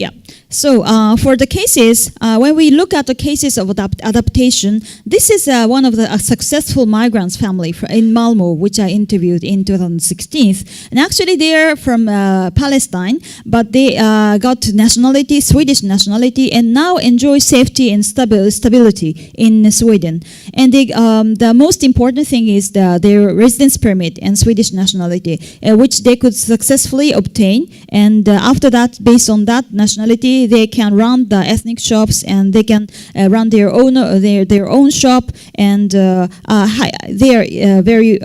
Yeah, So for the cases, when we look at the cases of adaptation, this is one of the successful migrants family in Malmo, which I interviewed in 2016. And actually they are from Palestine, but they got nationality, Swedish nationality, and now enjoy safety and stability in Sweden. And they, the most important thing is their residence permit and Swedish nationality, which they could successfully obtain. And after that, based on that nationality, they can run the ethnic shops and they can run their own shop, and they are very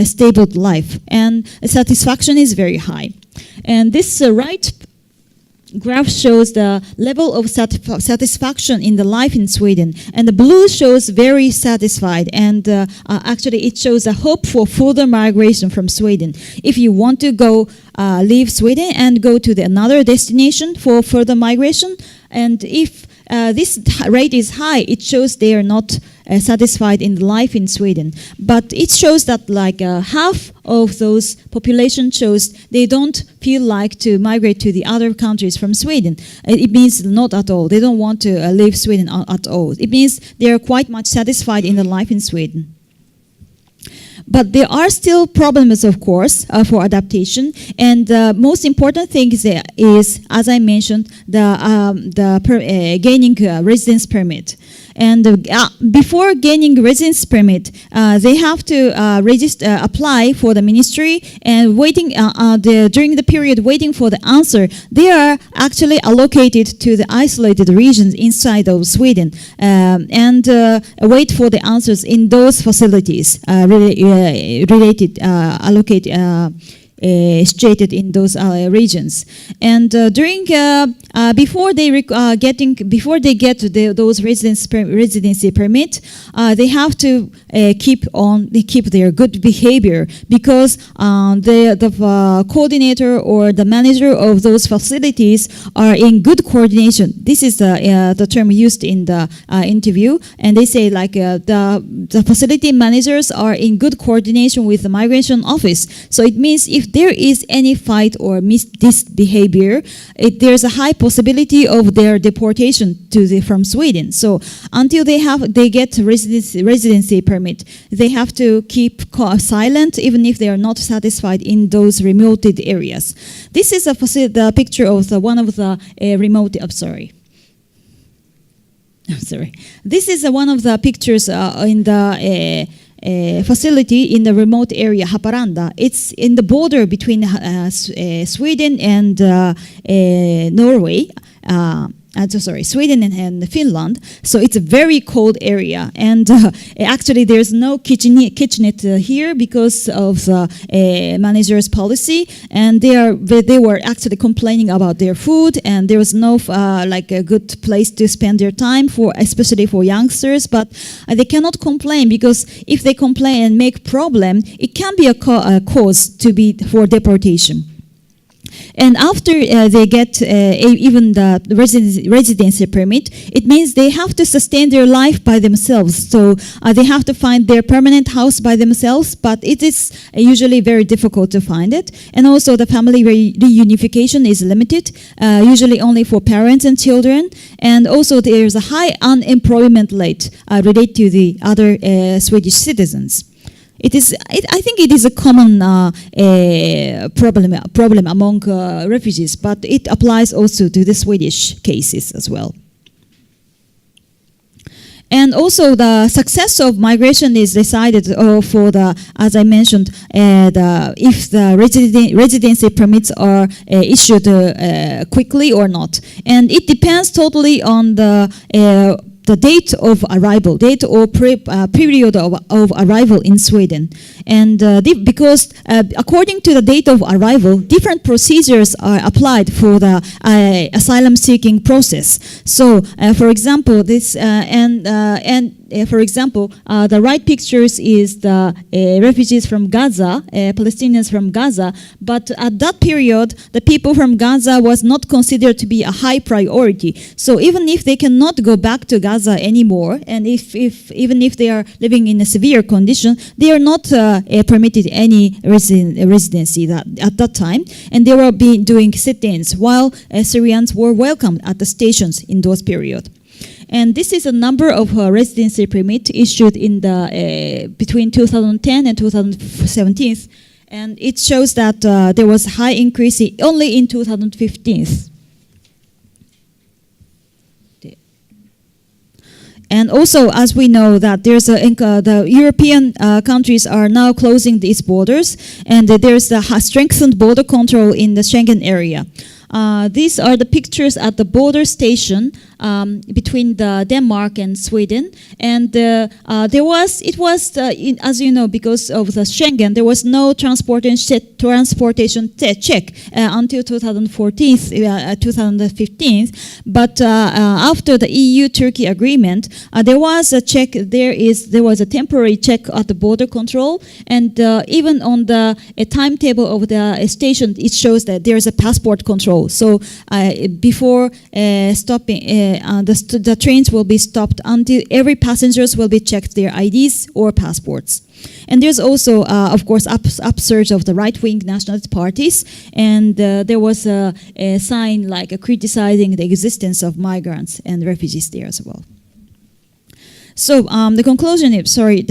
stable life, and satisfaction is very high. And this right graph shows the level of satisfaction in the life in Sweden, and the blue shows very satisfied, and actually it shows a hope for further migration from Sweden. If you want to go leave Sweden and go to another destination for further migration, and if this rate is high, it shows they are not satisfied in life in Sweden. But it shows that like half of those population shows they don't feel like to migrate to the other countries from Sweden. It means not at all. They don't want to leave Sweden at all. It means they are quite much satisfied in the life in Sweden. But there are still problems, of course, for adaptation. And the most important thing is, as I mentioned, gaining residence permit. And before gaining residence permit, they have to apply for the ministry, and waiting during the period waiting for the answer, they are actually allocated to the isolated regions inside of Sweden, and wait for the answers in those facilities situated in those regions. And before they get those residency permit, they have to keep their good behavior, because the coordinator or the manager of those facilities are in good coordination. This is the term used in the interview, and they say like the facility managers are in good coordination with the migration office. So it means if there is any fight or misbehavior, there's a high possibility of their deportation from Sweden. So until they get residency permit, they have to keep silent, even if they are not satisfied in those remote areas. This is the picture of one of the remote. I'm sorry. This is one of the pictures in the facility in the remote area, Haparanda. It's in the border between Sweden and Norway. Sweden and Finland. So it's a very cold area, and actually there's no kitchenette here because of the manager's policy, and they were actually complaining about their food, and there was no like a good place to spend their time especially for youngsters. But they cannot complain, because if they complain and make problem, it can be a cause for deportation. And after they get even the residency permit, it means they have to sustain their life by themselves. So they have to find their permanent house by themselves, but it is usually very difficult to find it. And also the family reunification is limited, usually only for parents and children. And also there's a high unemployment rate related to the other Swedish citizens. I think it is a common problem among refugees, but it applies also to the Swedish cases as well. And also the success of migration is decided for as I mentioned, if the residency permits are issued quickly or not. And it depends totally on the date of arrival, period of arrival in Sweden. And because according to the date of arrival, different procedures are applied for the asylum seeking process. So, for example, this for example, the right pictures is the refugees from Gaza, Palestinians from Gaza, but at that period, the people from Gaza was not considered to be a high priority. So even if they cannot go back to Gaza anymore, and even if they are living in a severe condition, they are not permitted any residency at that time, and they were doing sit-ins while Syrians were welcomed at the stations in those periods. And this is a number of residency permits issued in the between 2010 and 2017, and it shows that there was high increase only in 2015. And also, as we know, that there's the European countries are now closing these borders, and there's a strengthened border control in the Schengen area. These are the pictures at the border station between Denmark and Sweden, and as you know, because of the Schengen, there was no transportation check until 2015. But after the EU-Turkey agreement, there was a check. There was a temporary check at the border control, and even on the timetable of the station, it shows that there is a passport control. So before stopping. The trains will be stopped until every passengers will be checked their IDs or passports. And there's also, of course, upsurge of the right-wing nationalist parties, and there was a sign like criticizing the existence of migrants and refugees there as well. So the conclusion is, sorry,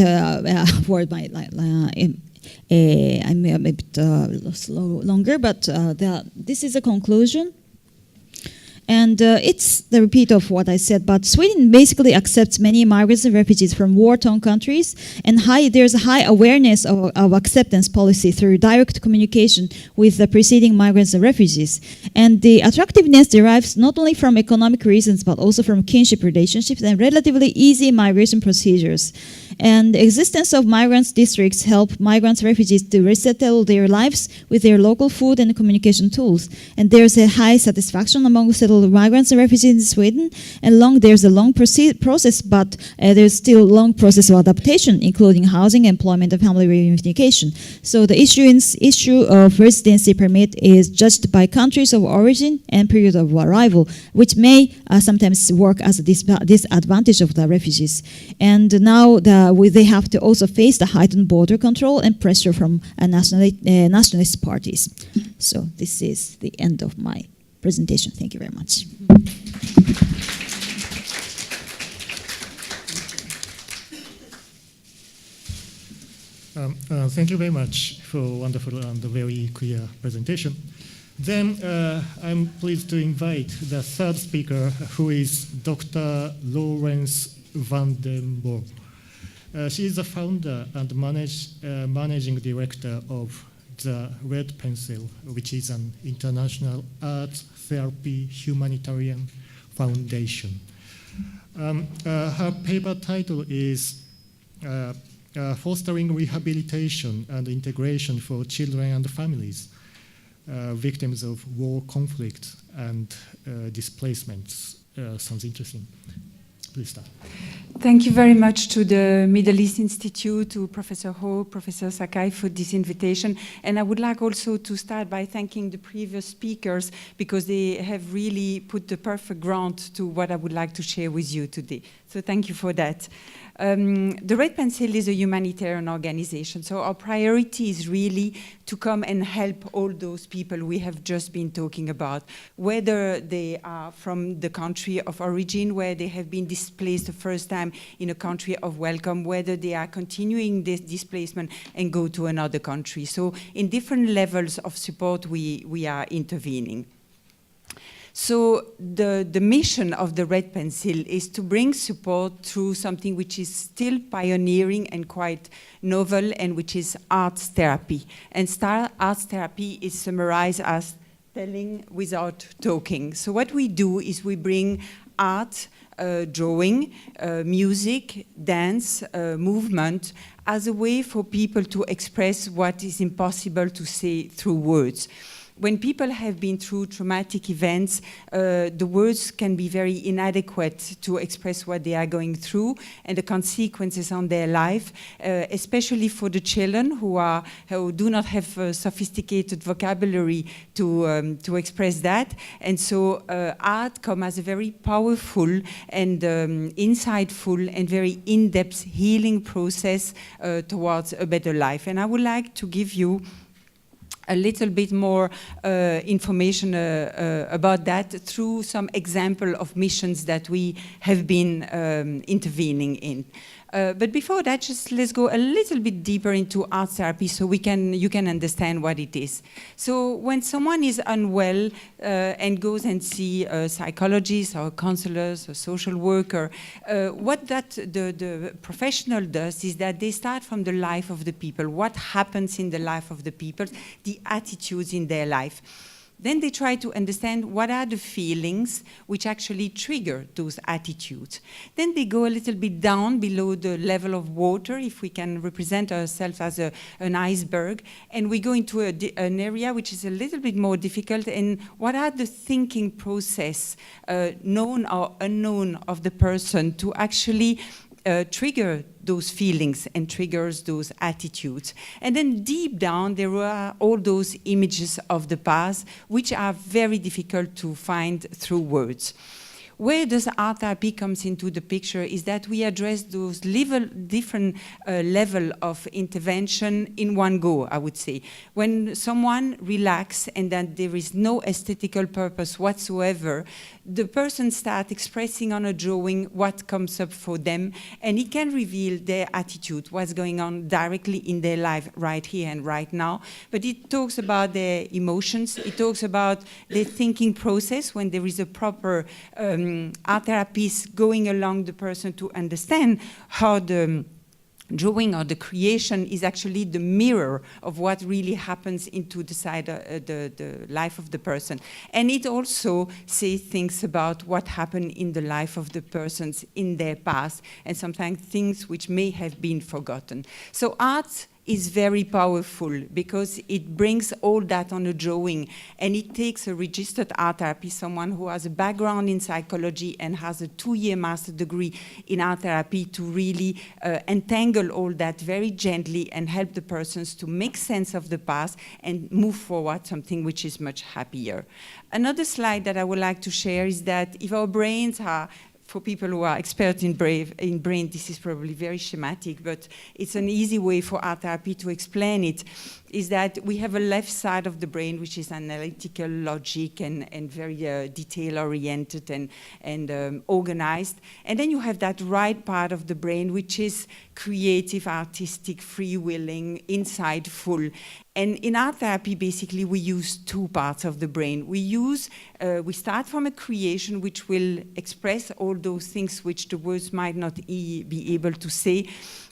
for my I'm a bit longer, but this is a conclusion. And it's the repeat of what I said, but Sweden basically accepts many migrants and refugees from war-torn countries, and there's a high awareness of acceptance policy through direct communication with the preceding migrants and refugees. And the attractiveness derives not only from economic reasons, but also from kinship relationships and relatively easy migration procedures. And the existence of migrants districts help migrants and refugees to resettle their lives with their local food and communication tools. And there's a high satisfaction among settled migrants and refugees in Sweden. And there's a long process, but there's still a long process of adaptation, including housing, employment, and family reunification. So the issue of residency permit is judged by countries of origin and period of arrival, which may sometimes work as a disadvantage of the refugees. And now they have to also face the heightened border control and pressure from nationalist parties. So this is the end of my presentation. Thank you very much. Thank you very much for a wonderful and very clear presentation. Then I'm pleased to invite the third speaker, who is Dr. Lawrence van den Boer. She is the founder and managing director of the Red Pencil, which is an international art therapy humanitarian foundation. Her paper title is Fostering Rehabilitation and Integration for Children and Families, Victims of War, Conflict, and Displacements. Sounds interesting. Please start. Thank you very much to the Middle East Institute, to Professor Ho, Professor Sakai for this invitation. And I would like also to start by thanking the previous speakers, because they have really put the perfect ground to what I would like to share with you today. So thank you for that. The Red Pencil is a humanitarian organization, so our priority is really to come and help all those people we have just been talking about, whether they are from the country of origin, where they have been displaced the first time in a country of welcome, whether they are continuing this displacement and go to another country. So in different levels of support, we are intervening. So the mission of the Red Pencil is to bring support through something which is still pioneering and quite novel, and which is arts therapy. And arts therapy is summarized as telling without talking. So what we do is we bring art, drawing, music, dance, movement as a way for people to express what is impossible to say through words. when people have been through traumatic events, the words can be very inadequate to express what they are going through and the consequences on their life, especially for the children who do not have a sophisticated vocabulary to express that. And so art comes as a very powerful and insightful and very in-depth healing process towards a better life. And I would like to give you a little bit more information about that through some example of missions that we have been intervening in. But before that, just let's go a little bit deeper into art therapy so you can understand what it is. So when someone is unwell and goes and see a psychologist or counselors or social worker, what the professional does is that they start from the life of the people, what happens in the life of the people, the attitudes in their life. Then they try to understand what are the feelings which actually trigger those attitudes. Then they go a little bit down below the level of water, if we can represent ourselves as an iceberg, and we go into an area which is a little bit more difficult, and what are the thinking process, known or unknown, of the person to actually trigger those feelings and triggers those attitudes. And then deep down, there are all those images of the past, which are very difficult to find through words. Where does art therapy comes into the picture is that we address those different level of intervention in one go, I would say. When someone relaxes and that there is no aesthetical purpose whatsoever, the person starts expressing on a drawing what comes up for them, and it can reveal their attitude, what's going on directly in their life right here and right now. But it talks about their emotions, it talks about their thinking process when there is a proper art therapist going along the person to understand how the drawing or the creation is actually the mirror of what really happens into the life of the person. And it also says things about what happened in the life of the persons in their past, and sometimes things which may have been forgotten. So art is very powerful because it brings all that on a drawing, and it takes a registered art therapist, someone who has a background in psychology and has a 2-year master degree in art therapy, to really entangle all that very gently and help the persons to make sense of the past and move forward something which is much happier. Another slide that I would like to share is that if our brains are, for people who are experts in brain, this is probably very schematic, but it's an easy way for art therapy to explain it, is that we have a left side of the brain which is analytical, logic, and very detail-oriented and organized. And then you have that right part of the brain which is creative, artistic, free-willing, insightful. And in art therapy, basically, we use two parts of the brain. We start from a creation which will express all those things which the words might not be able to say.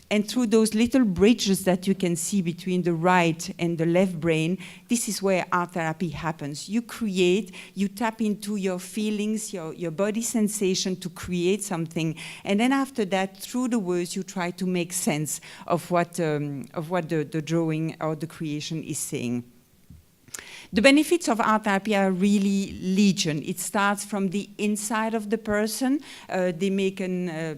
And through those little bridges that you can see between the right and the left brain, this is where art therapy happens. You create, you tap into your feelings, your body sensation to create something. And then after that, through the words, you try to make sense of what the drawing or the creation is saying. The benefits of art therapy are really legion. It starts from the inside of the person. They make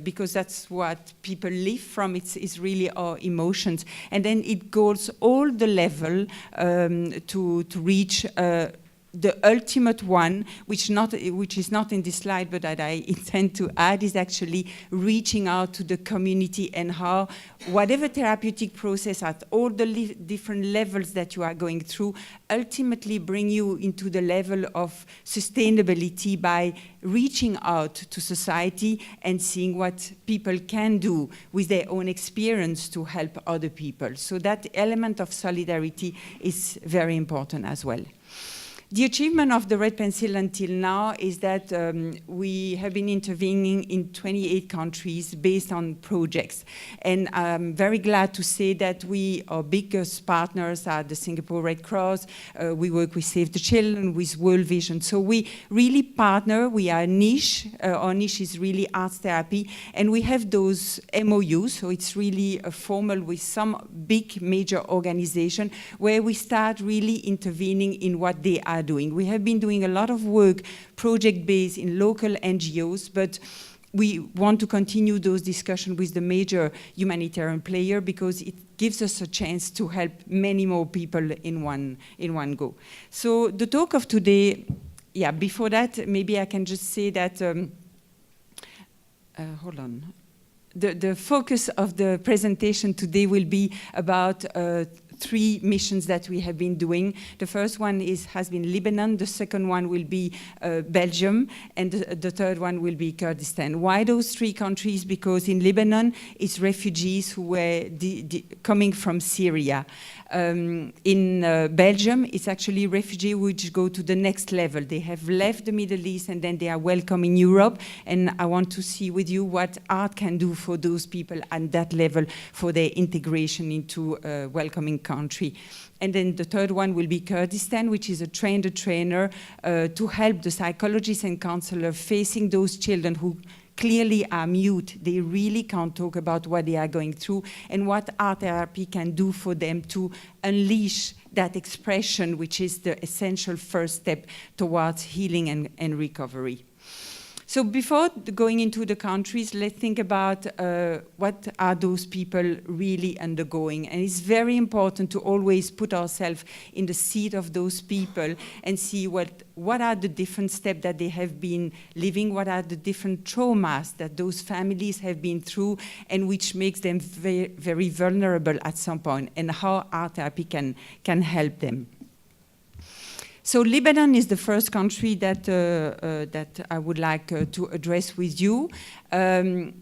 because that's what people live from. It's really our emotions. And then it goes all the level to reach the ultimate one, which is not in this slide, but that I intend to add, is actually reaching out to the community, and how whatever therapeutic process at all the different levels that you are going through ultimately bring you into the level of sustainability by reaching out to society and seeing what people can do with their own experience to help other people. So that element of solidarity is very important as well. The achievement of the Red Pencil until now is that we have been intervening in 28 countries based on projects. And I'm very glad to say that our biggest partners are the Singapore Red Cross. We work with Save the Children, with World Vision. So we really partner. We are a niche. Our niche is really arts therapy. And we have those MOUs, so it's really formal with some big major organization where we start really intervening in what they are doing. We have been doing a lot of work project-based in local NGOs, but we want to continue those discussions with the major humanitarian player because it gives us a chance to help many more people in one go. So the talk of today, yeah, before that, maybe I can just say that, hold on. The focus of the presentation today will be about 3 missions that we have been doing. The first one has been Lebanon, the second one will be Belgium, and the third one will be Kurdistan. Why those 3 countries? Because in Lebanon, it's refugees who were coming from Syria. In Belgium, it's actually refugees which go to the next level. They have left the Middle East and then they are welcome in Europe. And I want to see with you what art can do for those people at that level for their integration into a welcoming country. And then the third one will be Kurdistan, which is a trainer to help the psychologists and counselors facing those children who clearly are mute. They really can't talk about what they are going through and what art therapy can do for them to unleash that expression, which is the essential first step towards healing and recovery. So before going into the countries, let's think about what are those people really undergoing. And it's very important to always put ourselves in the seat of those people and see what are the different steps that they have been living, what are the different traumas that those families have been through, and which makes them very, very vulnerable at some point, and how art therapy can help them. So Lebanon is the first country that I would like to address with you. In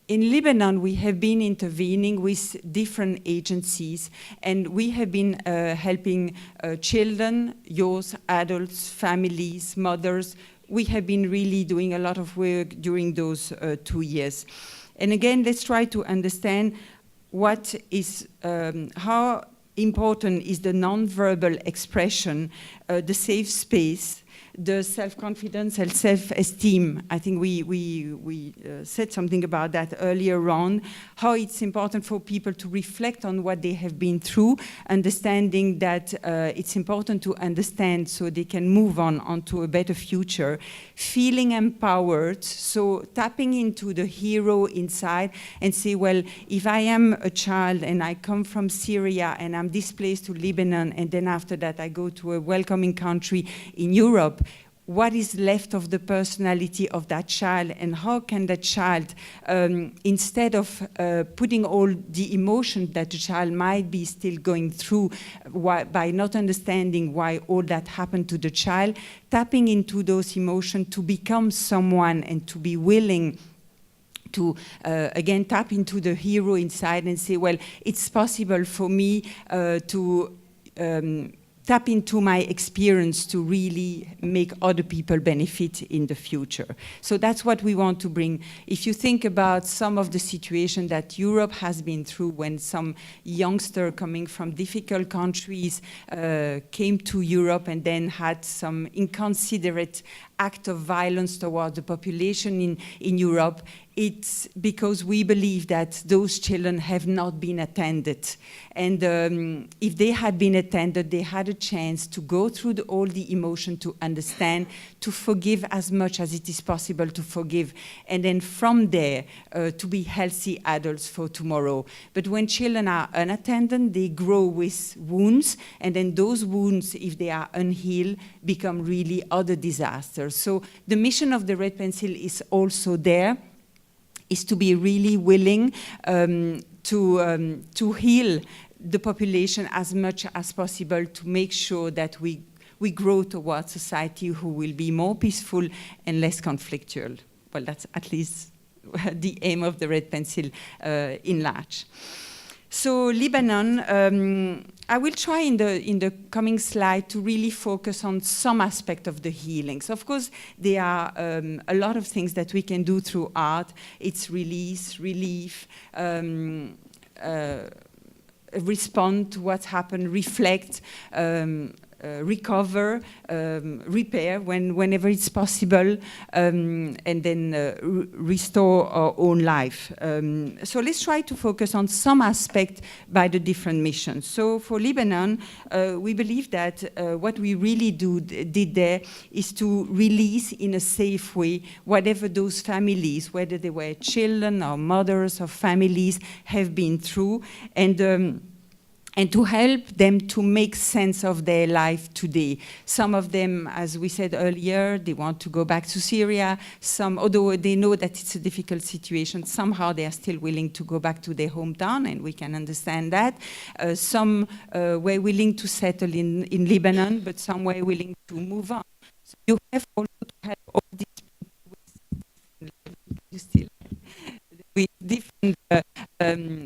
Lebanon, we have been intervening with different agencies, and we have been helping children, youth, adults, families, mothers. We have been really doing a lot of work during those 2 years. And again, let's try to understand what is, how important is the non-verbal expression, the safe space, the self-confidence and self-esteem. I think we said something about that earlier on, how it's important for people to reflect on what they have been through, understanding that it's important to understand so they can move onto a better future, feeling empowered, so tapping into the hero inside and say, well, if I am a child and I come from Syria and I'm displaced to Lebanon, and then after that I go to a welcoming country in Europe, what is left of the personality of that child, and how can that child, instead of putting all the emotion that the child might be still going through by not understanding why all that happened to the child, tapping into those emotions to become someone and to be willing to, again, tap into the hero inside and say, well, it's possible for me to tap into my experience to really make other people benefit in the future. So that's what we want to bring. If you think about some of the situations that Europe has been through when some youngster coming from difficult countries came to Europe and then had some inconsiderate act of violence toward the population in Europe, it's because we believe that those children have not been attended. And if they had been attended, they had a chance to go through all the emotion, to understand, to forgive as much as it is possible to forgive, and then from there to be healthy adults for tomorrow. But when children are unattended, they grow with wounds, and then those wounds, if they are unhealed, become really other disasters. So the mission of the Red Pencil is also there, is to be really willing to heal the population as much as possible, to make sure that we grow towards society who will be more peaceful and less conflictual. Well, that's at least the aim of the Red Pencil in large. So Lebanon, I will try in the coming slide to really focus on some aspect of the healings. Of course, there are a lot of things that we can do through art. It's release, relief, respond to what's happened, reflect, recover, repair whenever it's possible, and then restore our own life. So let's try to focus on some aspect by the different missions. So for Lebanon, we believe that what we really did there is to release in a safe way whatever those families, whether they were children or mothers or families, have been through, and to help them to make sense of their life today. Some of them, as we said earlier, they want to go back to Syria. Some, although they know that it's a difficult situation, somehow they are still willing to go back to their hometown, and we can understand that. Some were willing to settle in Lebanon, but some were willing to move on. So you have also to help all these people with different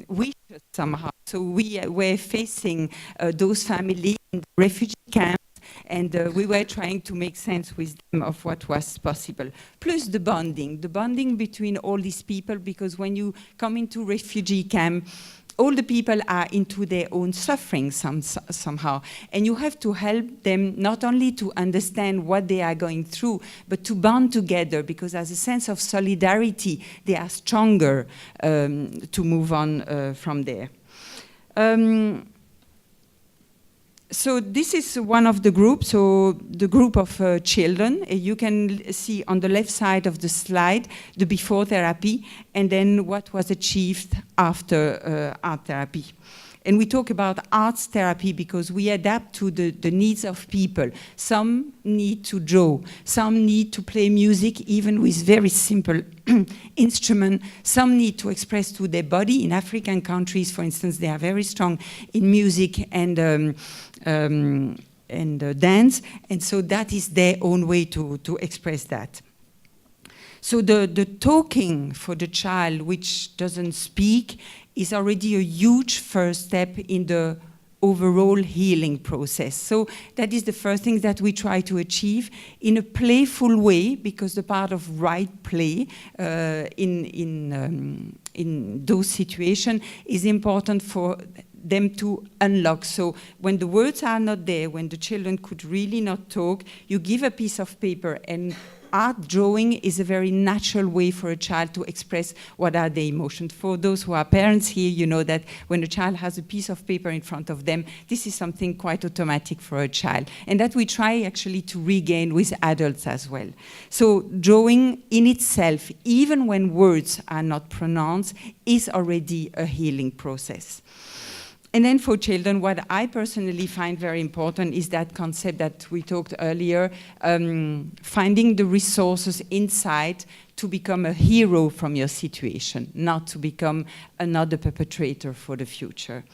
wishes somehow. So we were facing those families in the refugee camps, and we were trying to make sense with them of what was possible. Plus the bonding between all these people, because when you come into refugee camp, all the people are into their own suffering somehow. And you have to help them not only to understand what they are going through, but to bond together, because as a sense of solidarity, they are stronger to move on from there. So this is one of the groups, so the group of children. You can see on the left side of the slide the before therapy, and then what was achieved after art therapy. And we talk about arts therapy because we adapt to the needs of people. Some need to draw, some need to play music even with very simple instrument. Some need to express to their body. In African countries, for instance, they are very strong in music and dance, and so that is their own way to express that. So the talking for the child which doesn't speak is already a huge first step in the overall healing process. So that is the first thing that we try to achieve in a playful way, because the part of right play in those situations is important for them to unlock. So when the words are not there, when the children could really not talk, you give a piece of paper, and art drawing is a very natural way for a child to express what are the emotions. For those who are parents here, you know that when a child has a piece of paper in front of them, this is something quite automatic for a child, and that we try actually to regain with adults as well. So drawing in itself, even when words are not pronounced, is already a healing process. And then for children, what I personally find very important is that concept that we talked earlier, finding the resources inside to become a hero from your situation, not to become another perpetrator for the future.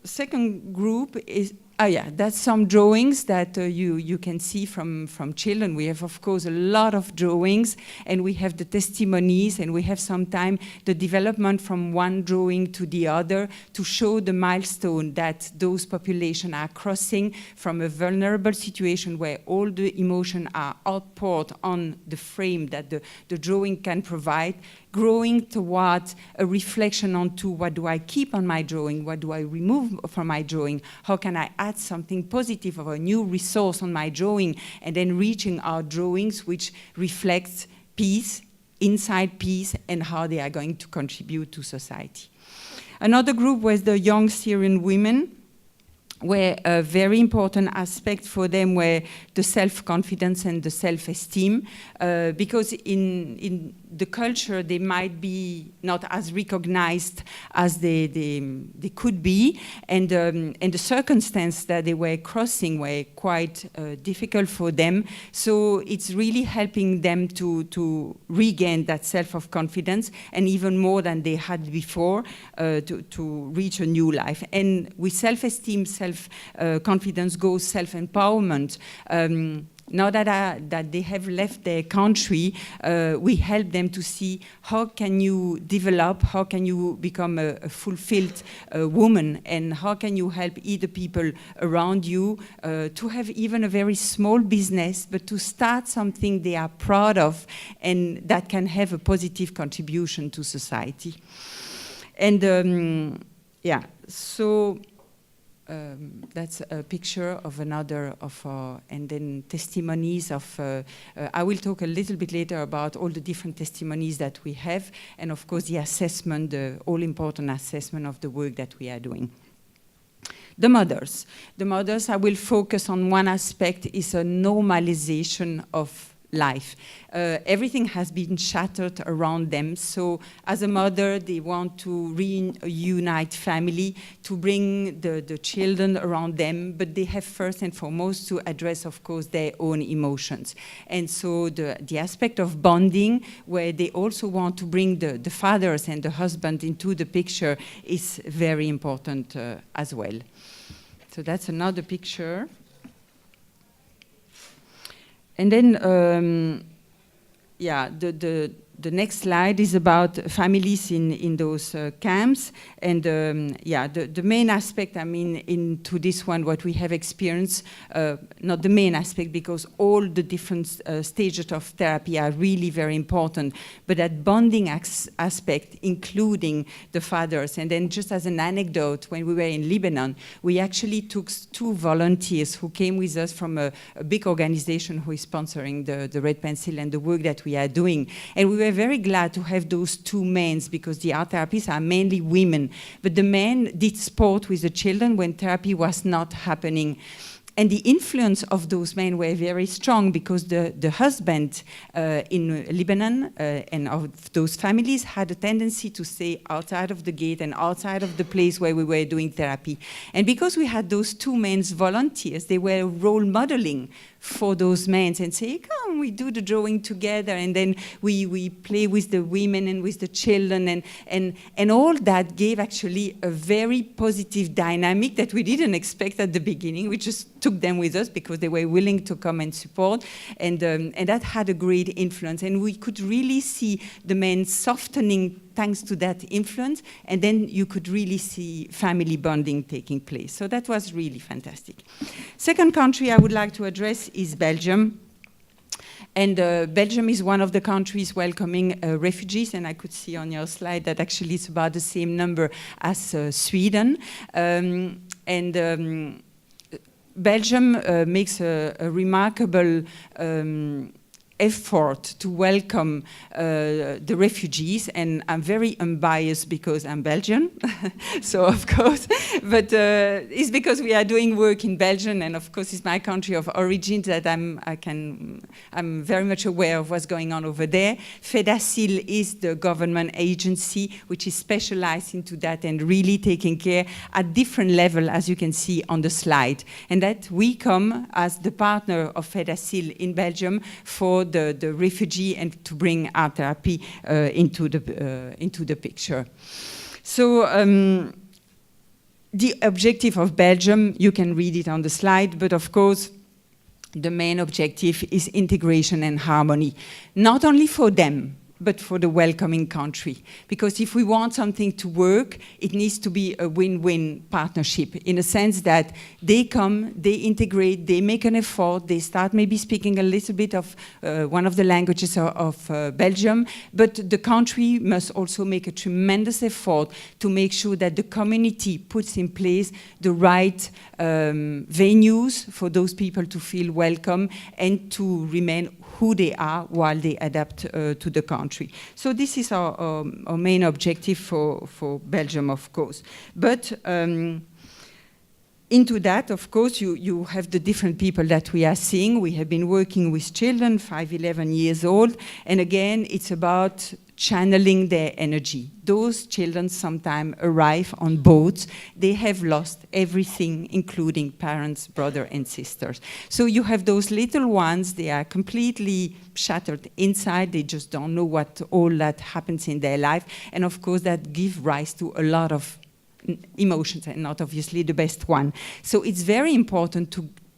Second group is, that's some drawings that you can see from children. We have, of course, a lot of drawings, and we have the testimonies, and we have sometimes the development from one drawing to the other to show the milestone that those populations are crossing from a vulnerable situation where all the emotions are outpoured on the frame that the drawing can provide, growing towards a reflection onto what do I keep on my drawing, what do I remove from my drawing, how can I add something positive or a new resource on my drawing, and then reaching our drawings which reflects peace, inside peace, and how they are going to contribute to society. Another group was the young Syrian women, where a very important aspect for them were the self-confidence and the self-esteem, because in the culture they might be not as recognized as they could be, and the circumstances that they were crossing were quite difficult for them. So it's really helping them to regain that self-confidence, and even more than they had before, to reach a new life. And with self-esteem, self-confidence goes self-empowerment. now that they have left their country, we help them to see how can you develop, how can you become a fulfilled woman, and how can you help either people around you to have even a very small business, but to start something they are proud of and that can have a positive contribution to society. And yeah, so that's a picture of another of our, and then testimonies of, I will talk a little bit later about all the different testimonies that we have, and of course the assessment, the all-important assessment of the work that we are doing. The mothers, I will focus on one aspect, is a normalization of life. Everything has been shattered around them. So as a mother, they want to reunite family, to bring the children around them, but they have first and foremost to address, of course, their own emotions. And so the aspect of bonding, where they also want to bring the fathers and the husband into the picture, is very important as well. So that's another picture. And then, yeah, the next slide is about families in those camps. And yeah, the main aspect, I mean, into this one, what we have experienced, not the main aspect, because all the different stages of therapy are really very important, but that bonding aspect, including the fathers. And then just as an anecdote, when we were in Lebanon, we actually took 2 volunteers who came with us from a big organization who is sponsoring the Red Pencil and the work that we are doing. And we were very glad to have those 2 men, because the art therapists are mainly women. But the men did sport with the children when therapy was not happening. And the influence of those men were very strong, because the husband in Lebanon and of those families had a tendency to stay outside of the gate and outside of the place where we were doing therapy. And because we had those 2 men volunteers, they were role modeling for those men and say, come, we do the drawing together, and then we play with the women and with the children, and all that gave actually a very positive dynamic that we didn't expect at the beginning. We just took them with us because they were willing to come and support, and that had a great influence, and we could really see the men softening thanks to that influence, and then you could really see family bonding taking place. So that was really fantastic. Second country I would like to address is Belgium. And Belgium is one of the countries welcoming refugees, and I could see on your slide that actually it's about the same number as Sweden. Belgium makes a remarkable effort to welcome the refugees, and I'm very unbiased because I'm Belgian, so of course, but it's because we are doing work in Belgium, and of course it's my country of origin that I'm very much aware of what's going on over there. FEDACIL is the government agency which is specialized into that and really taking care at different level, as you can see on the slide, and that we come as the partner of FEDACIL in Belgium for the refugee and to bring art therapy into the picture. So the objective of Belgium, you can read it on the slide, but of course the main objective is integration and harmony, not only for them, but for the welcoming country. Because if we want something to work, it needs to be a win-win partnership, in a sense that they come, they integrate, they make an effort, they start maybe speaking a little bit of one of the languages of Belgium, but the country must also make a tremendous effort to make sure that the community puts in place the right venues for those people to feel welcome and to remain who they are while they adapt to the country. So this is our main objective for Belgium, of course. But into that, of course, you have the different people that we are seeing. We have been working with children, 5, 11 years old, and again, it's about channeling their energy. Those children sometimes arrive on boats. They have lost everything, including parents, brother, and sisters. So you have those little ones, they are completely shattered inside. They just don't know what all that happens in their life. And of course, that gives rise to a lot of emotions, and not obviously the best one. So it's very important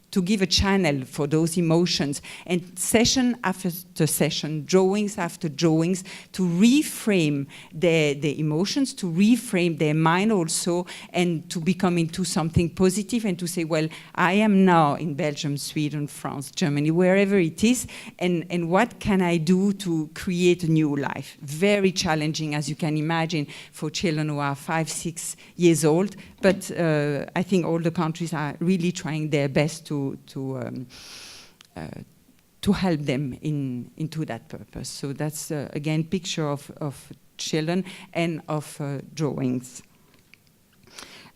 to to give a channel for those emotions, and session after session, drawings after drawings, to reframe the emotions, to reframe their mind also, and to become into something positive, and to say, well, I am now in Belgium, Sweden, France, Germany, wherever it is, and what can I do to create a new life? Very challenging, as you can imagine, for children who are 5, 6 years old, but I think all the countries are really trying their best to help them into that purpose. So that's, again, picture of children and of drawings.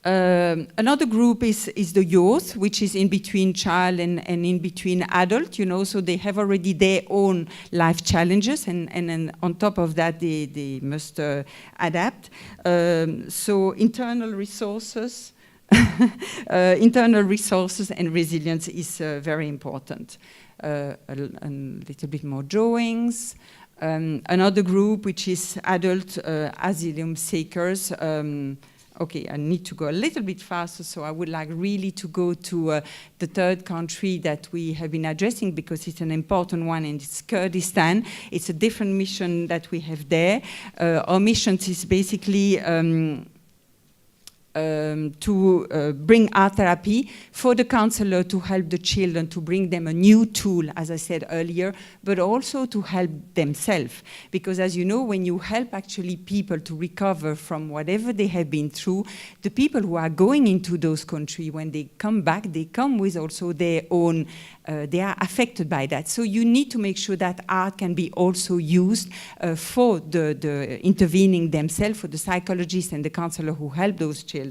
Another group is the youth, which is in between child and in between adult, you know, so they have already their own life challenges, and then on top of that they must adapt. So internal resources and resilience is very important. A little bit more drawings. Another group, which is adult asylum seekers. Okay, I need to go a little bit faster, so I would like really to go to the third country that we have been addressing, because it's an important one, and it's Kurdistan. It's a different mission that we have there. Our mission is basically to bring art therapy for the counselor, to help the children, to bring them a new tool, as I said earlier, but also to help themselves. Because as you know, when you help actually people to recover from whatever they have been through, the people who are going into those countries, when they come back, they come with also their own, they are affected by that. So you need to make sure that art can be also used for the intervening themselves, for the psychologists and the counselor who help those children.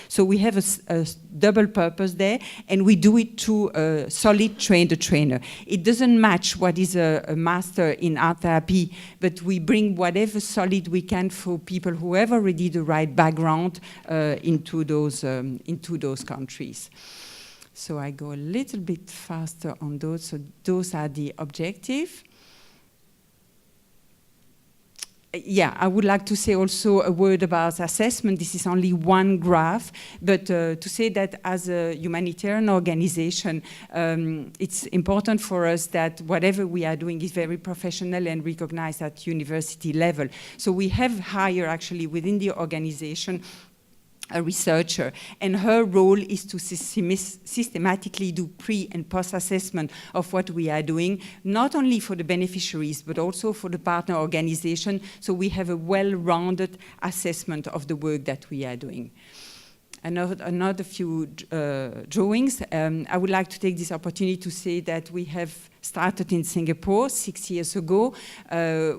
So we have a double purpose there, and we do it through a solid trainer. It doesn't match what is a master in art therapy, but we bring whatever solid we can for people who have already the right background into those countries. So I go a little bit faster on those. So those are the objectives. Yeah, I would like to say also a word about assessment. This is only one graph, but to say that as a humanitarian organization, it's important for us that whatever we are doing is very professional and recognized at university level. So we have hired actually within the organization a researcher, and her role is to systematically do pre- and post-assessment of what we are doing, not only for the beneficiaries, but also for the partner organization, so we have a well-rounded assessment of the work that we are doing. Another few drawings. I would like to take this opportunity to say that we have started in Singapore 6 years ago.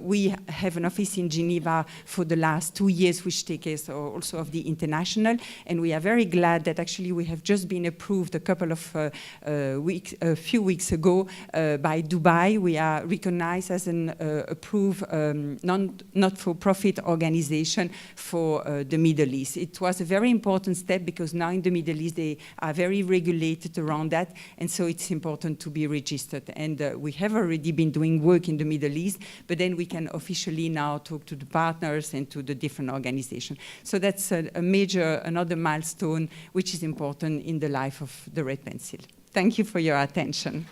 We have an office in Geneva for the last 2 years, which take us also of the international, and we are very glad that actually we have just been approved a couple of few weeks ago by Dubai. We are recognized as an approved not-for-profit organization for the Middle East. It was a very important step, because now in the Middle East they are very regulated around that, and so it's important to be registered. And we have already been doing work in the Middle East, but then we can officially now talk to the partners and to the different organizations. So that's another milestone which is important in the life of the Red Pencil. Thank you for your attention.